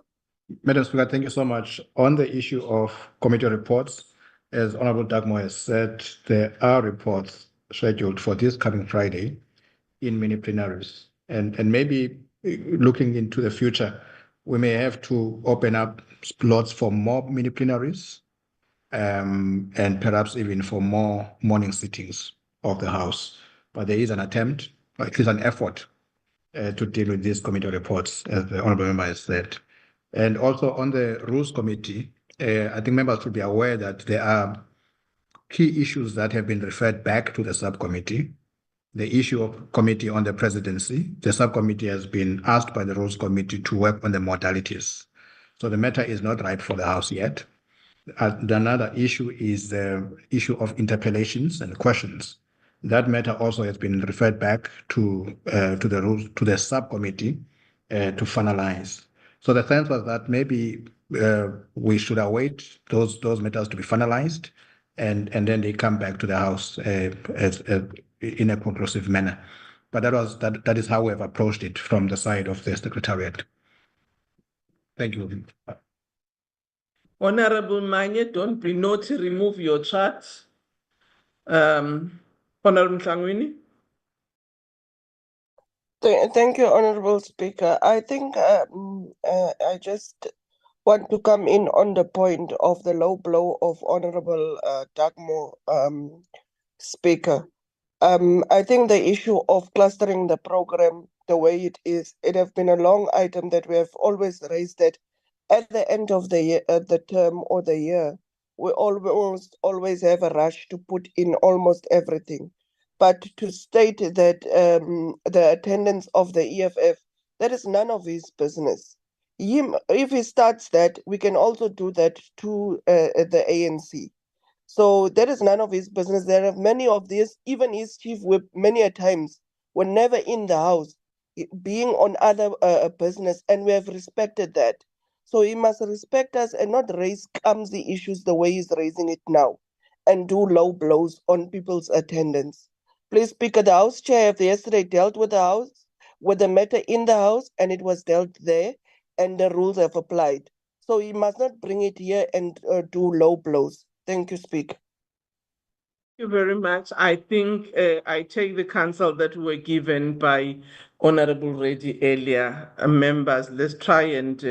Madam Speaker, thank you so much. On the issue of committee reports, as Honorable Dagmo has said, there are reports scheduled for this coming Friday in many plenaries. And maybe looking into the future, we may have to open up slots for more mini plenaries, and perhaps even for more morning sittings of the House. But there is an attempt, or at least an effort, to deal with these committee reports, as the Honorable Member has said. And also on the Rules Committee, I think members should be aware that there are key issues that have been referred back to the subcommittee. The issue of committee on the presidency, the subcommittee has been asked by the Rules Committee to work on the modalities. So the matter is not right for the House yet. Another issue is the issue of interpellations and questions. That matter also has been referred back to the subcommittee to finalize. So the sense was that maybe we should await those matters to be finalized, and then they come back to the House in a conclusive manner. But that is how we have approached it from the side of the Secretariat. Thank you. Honorable Manye, don't be naughty, remove your chart. Honorable Mhlangwini. Thank you, Honorable Speaker. I think I just want to come in on the point of the low blow of Honorable Dagmo, Speaker. I think the issue of clustering the program the way it is, it has been a long item that we have always raised that at the end of the year, the term or the year, we almost always have a rush to put in almost everything. But to state that the attendance of the EFF, that is none of his business. If he starts that, we can also do that to the ANC. So that is none of his business. There are many of these, even his chief whip, many a times, were never in the House, being on other business, and we have respected that. So he must respect us and not raise clumsy issues the way he's raising it now, and do low blows on people's attendance. Please, Speaker, the House Chair yesterday dealt with the House, with the matter in the House, and it was dealt there, and the rules have applied. So he must not bring it here and do low blows. Thank you, Speaker. Thank you very much. I think I take the counsel that were given by Honorable Reddy earlier. Members, let's try and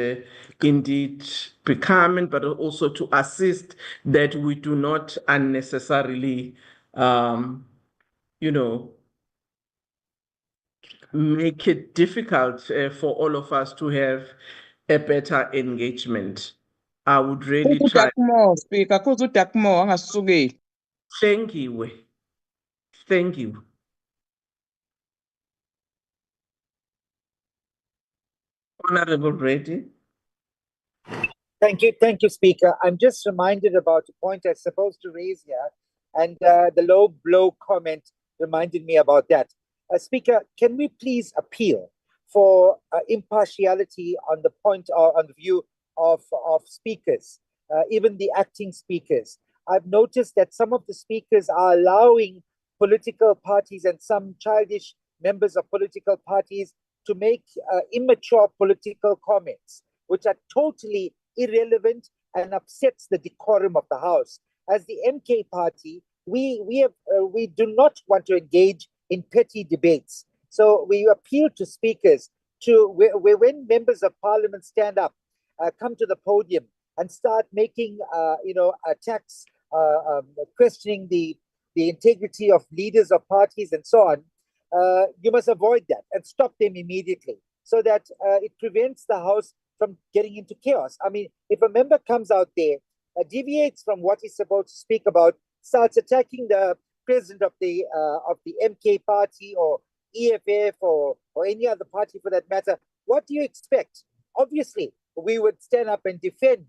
indeed be calm, but also to assist that we do not unnecessarily, make it difficult for all of us to have a better engagement. I would really try. Speaker, Thank you. Thank you. Honorable Reddy. Thank you, Speaker. I'm just reminded about a point I'm supposed to raise here, and the low blow comment reminded me about that. Speaker, can we please appeal for impartiality on the point or on the view of speakers, even the acting speakers? I've noticed that some of the speakers are allowing political parties and some childish members of political parties to make immature political comments, which are totally irrelevant and upsets the decorum of the House. As the MK party, we do not want to engage in petty debates. So we appeal to speakers to when members of Parliament stand up, come to the podium and start making attacks, questioning the integrity of leaders of parties and so on. You must avoid that and stop them immediately, so that it prevents the House from getting into chaos. I mean, if a member comes out there, deviates from what he's supposed to speak about, starts attacking the president of the MK party or EFF or any other party for that matter, what do you expect? Obviously, we would stand up and defend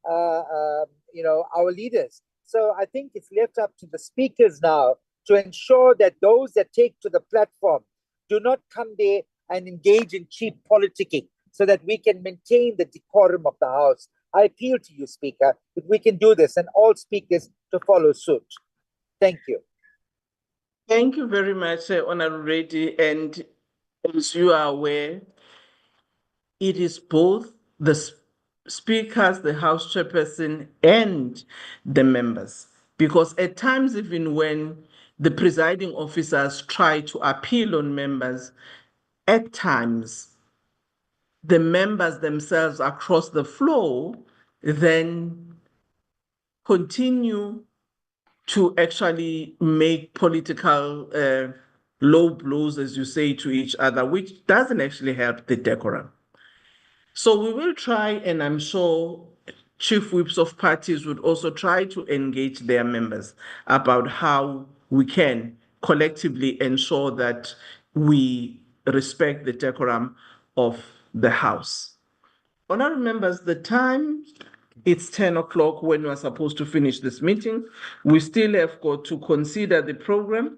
our leaders. So I think it's left up to the speakers now to ensure that those that take to the platform do not come there and engage in cheap politicking, so that we can maintain the decorum of the House. I appeal to you, Speaker, if we can do this, and all speakers to follow suit. Thank you. Thank you very much, Honorable Reddy. And as you are aware, it is both the speakers, the House chairperson, and the members. Because at times, even when the presiding officers try to appeal on members, at times the members themselves across the floor then continue to actually make political low blows, as you say, to each other, which doesn't actually help the decorum. So we will try, and I'm sure chief whips of parties would also try to engage their members about how we can collectively ensure that we respect the decorum of the House. Honorable members, the time, it's 10 o'clock when we're supposed to finish this meeting. We still have got to consider the program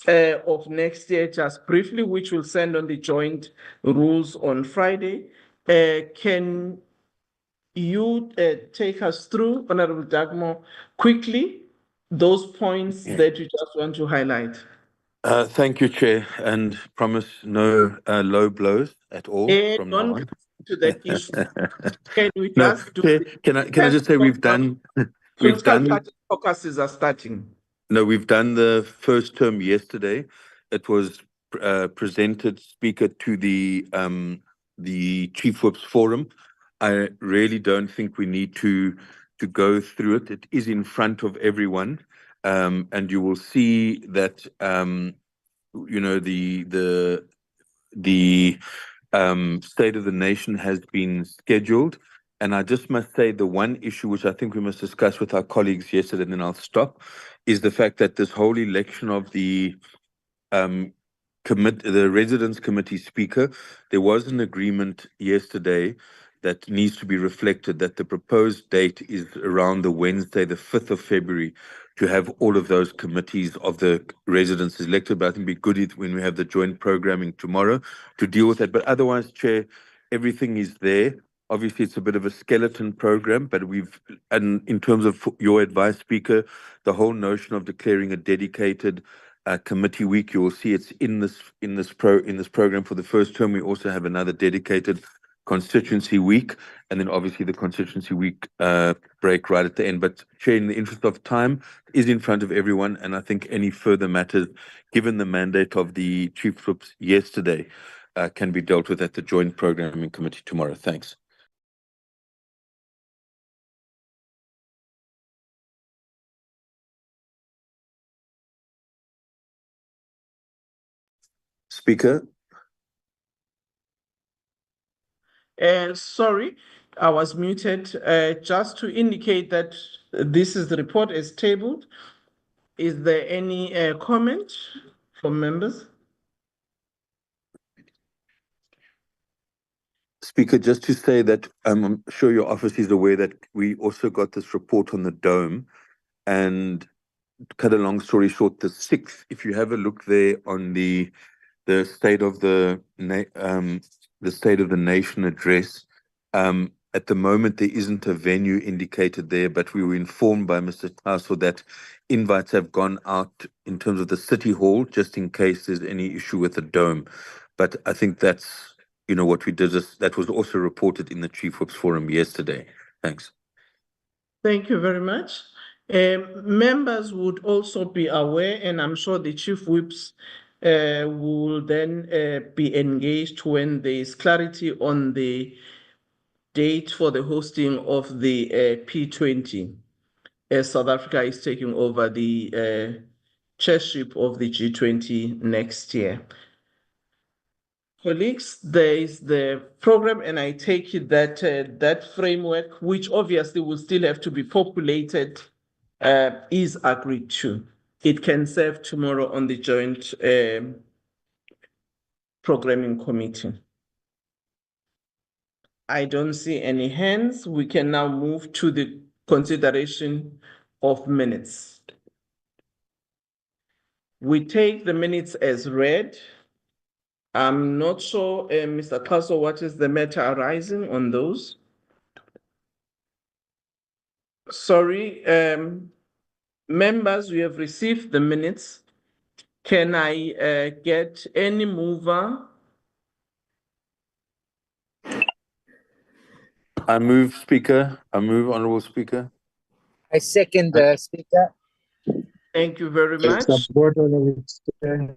of next year just briefly, which we'll send on the joint rules on Friday. Can you take us through, Honorable Dagmore, quickly, those points that you just want to highlight? Thank you, Chair, and promise no low blows at all from now Don't on. to that issue. Can we No, just do Chair, can I just say we've done political party focuses are starting. No, we've done the first term yesterday. It was presented, Speaker, to the Chief Whips Forum. I really don't think we need to go through it. It is in front of everyone, and you will see that the State of the Nation has been scheduled. And I just must say the one issue which I think we must discuss with our colleagues yesterday, and then I'll stop, is the fact that this whole election of the Residence Committee Speaker, there was an agreement yesterday that needs to be reflected that the proposed date is around the Wednesday, the 5th of February, to have all of those committees of the residents elected. But I think it'd be good when we have the joint programming tomorrow to deal with that. But otherwise, Chair, everything is there. Obviously, it's a bit of a skeleton program, but and in terms of your advice, Speaker, the whole notion of declaring a dedicated committee week, you will see it's in this program for the first term. We also have another dedicated constituency week, and then obviously the constituency week break right at the end. But Chair, in the interest of time, is in front of everyone, and I think any further matters, given the mandate of the Chief Whips yesterday, can be dealt with at the joint programming committee tomorrow. Thanks. Speaker? Sorry, I was muted. Just to indicate that this is the report as tabled. Is there any comment from members? Speaker, just to say that I'm sure your office is aware that we also got this report on the dome, and to cut a long story short, the 6th, if you have a look there on the State of the Nation address, at the moment there isn't a venue indicated there, but we were informed by Mr. Tasso that invites have gone out in terms of the City Hall, just in case there's any issue with the dome. But I think that's what we did is that was also reported in the Chief Whips Forum yesterday. Thanks. Thank you very much. Members would also be aware, and I'm sure the Chief Whips will then be engaged when there is clarity on the date for the hosting of the P20, as South Africa is taking over the chairship of the G20 next year. Colleagues, there is the program, and I take it that that framework, which obviously will still have to be populated, is agreed to. It can serve tomorrow on the joint programming committee. I don't see any hands. We can now move to the consideration of minutes. We take the minutes as read. I'm not sure, Mr. Castle, what is the matter arising on those? Sorry, members, we have received the minutes. Can I get any mover? I move, Speaker. I move, Honourable Speaker. I second, Speaker. Thank you very I much. support Honourable Speaker.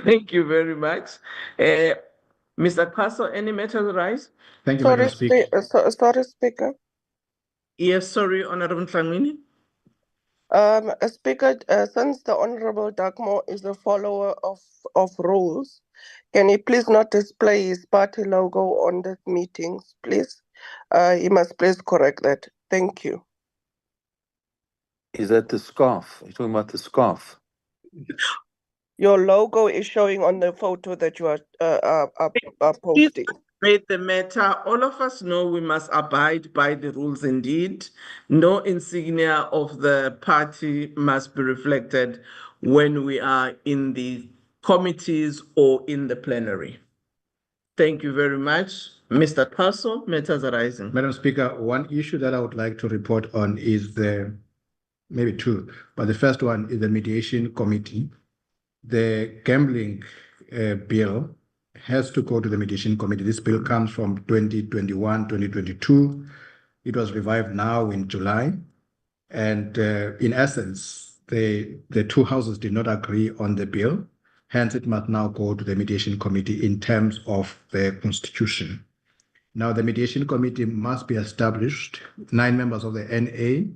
Thank you very much. Mr. Castle, any matters arise? Thank you, Madam Speaker. Sorry, Speaker. Yes, sorry, Honourable Tlangwini. Speaker, since the Honorable Dagmo is a follower of rules, can he please not display his party logo on the meetings, please? He must please correct that. Thank you. Is that the scarf? You're talking about the scarf? Your logo is showing on the photo that you are posting. Made the matter, all of us know we must abide by the rules indeed. No insignia of the party must be reflected when we are in the committees or in the plenary. Thank you very much. Mr. Castle, matters arising. Madam Speaker, one issue that I would like to report on is maybe two, but the first one is the mediation committee. The gambling bill has to go to the mediation committee. This bill comes from 2021, 2022. It was revived now in July. And in essence, the two houses did not agree on the bill. Hence, it must now go to the mediation committee in terms of the constitution. Now, the mediation committee must be established, 9 members of the NA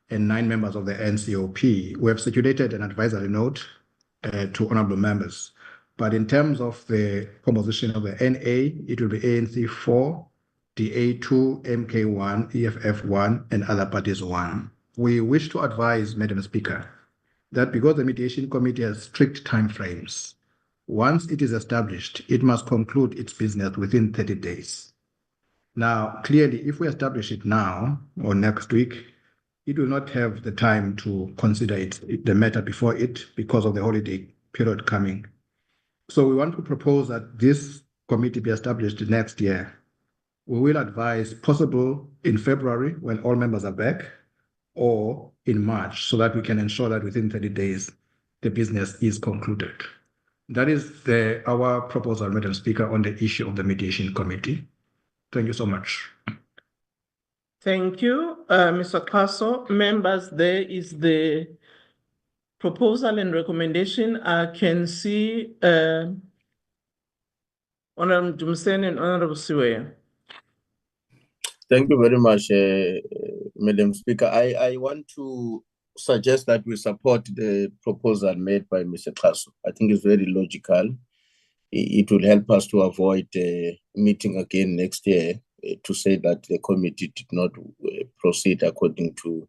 and 9 members of the NCOP. We have circulated an advisory note to honorable members. But in terms of the composition of the NA, it will be ANC 4, DA2, MK1, EFF1, and other parties 1. We wish to advise, Madam Speaker, that because the mediation committee has strict timeframes, once it is established, it must conclude its business within 30 days. Now, clearly, if we establish it now or next week, it will not have the time to consider the matter before it because of the holiday period coming. So we want to propose that this committee be established next year. We will advise possible in February when all members are back or in March so that we can ensure that within 30 days the business is concluded. That is our proposal, Madam Speaker, on the issue of the mediation committee. Thank you so much. Thank you, Mr. Castle. Members, there is the proposal and recommendation. I can see Honorable Dumsen and Honorable Siweya. Thank you very much, Madam Speaker. I want to suggest that we support the proposal made by Mr. Castle. I think it's very logical. It will help us to avoid meeting again next year to say that the committee did not proceed according to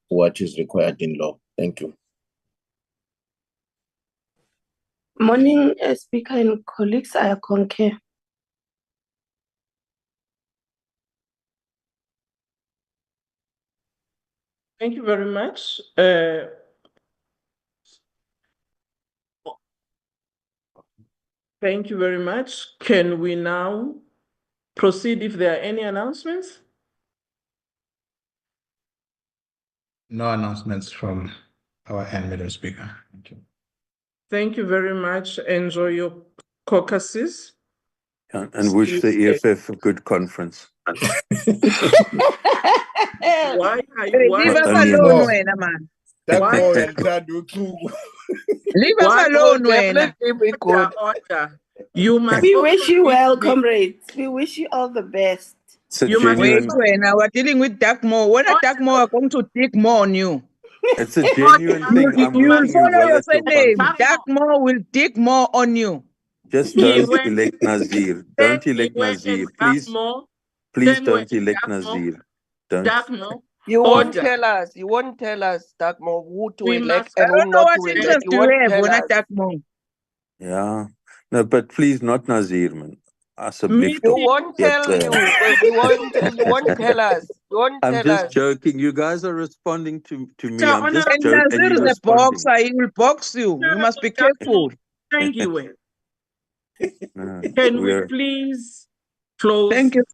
what is required in law. Thank you. Morning, Speaker and colleagues. I concur. Thank you very much. Thank you very much. Can we now proceed if there are any announcements? No announcements from our end, Madam Speaker. Thank you. Thank you very much. Enjoy your caucuses. And wish the EFF a good conference. Why are you? Leave us alone, Wena, man. Leave us alone, Wena. Order. You must. We wish you well, comrades. We wish you all the best. You must wait, Wena. We're dealing with Dagmo. When a Dagmo are going to dig more on you. It's a genuine thing. I'm You will wishing you follow well your at your surname. conference. Dagmo will dig more on you. Just don't elect Nazir. Don't elect Nazir. Please, please don't elect Nazir. Don't. You won't tell us. You won't tell us, Dagmo, who to elect and I who don't know not what to elect. interest You you won't have tell when us. Dagmo. Yeah. No, but please, not Nazir, man. You won't tell you. You won't tell us. You won't I'm tell just us. joking. You guys are responding to me. So, I'm just and joking. And Nazir you're is a responding. boxer. He will box you. You must be careful. Thank you. No, Can we we're- please close Thank you.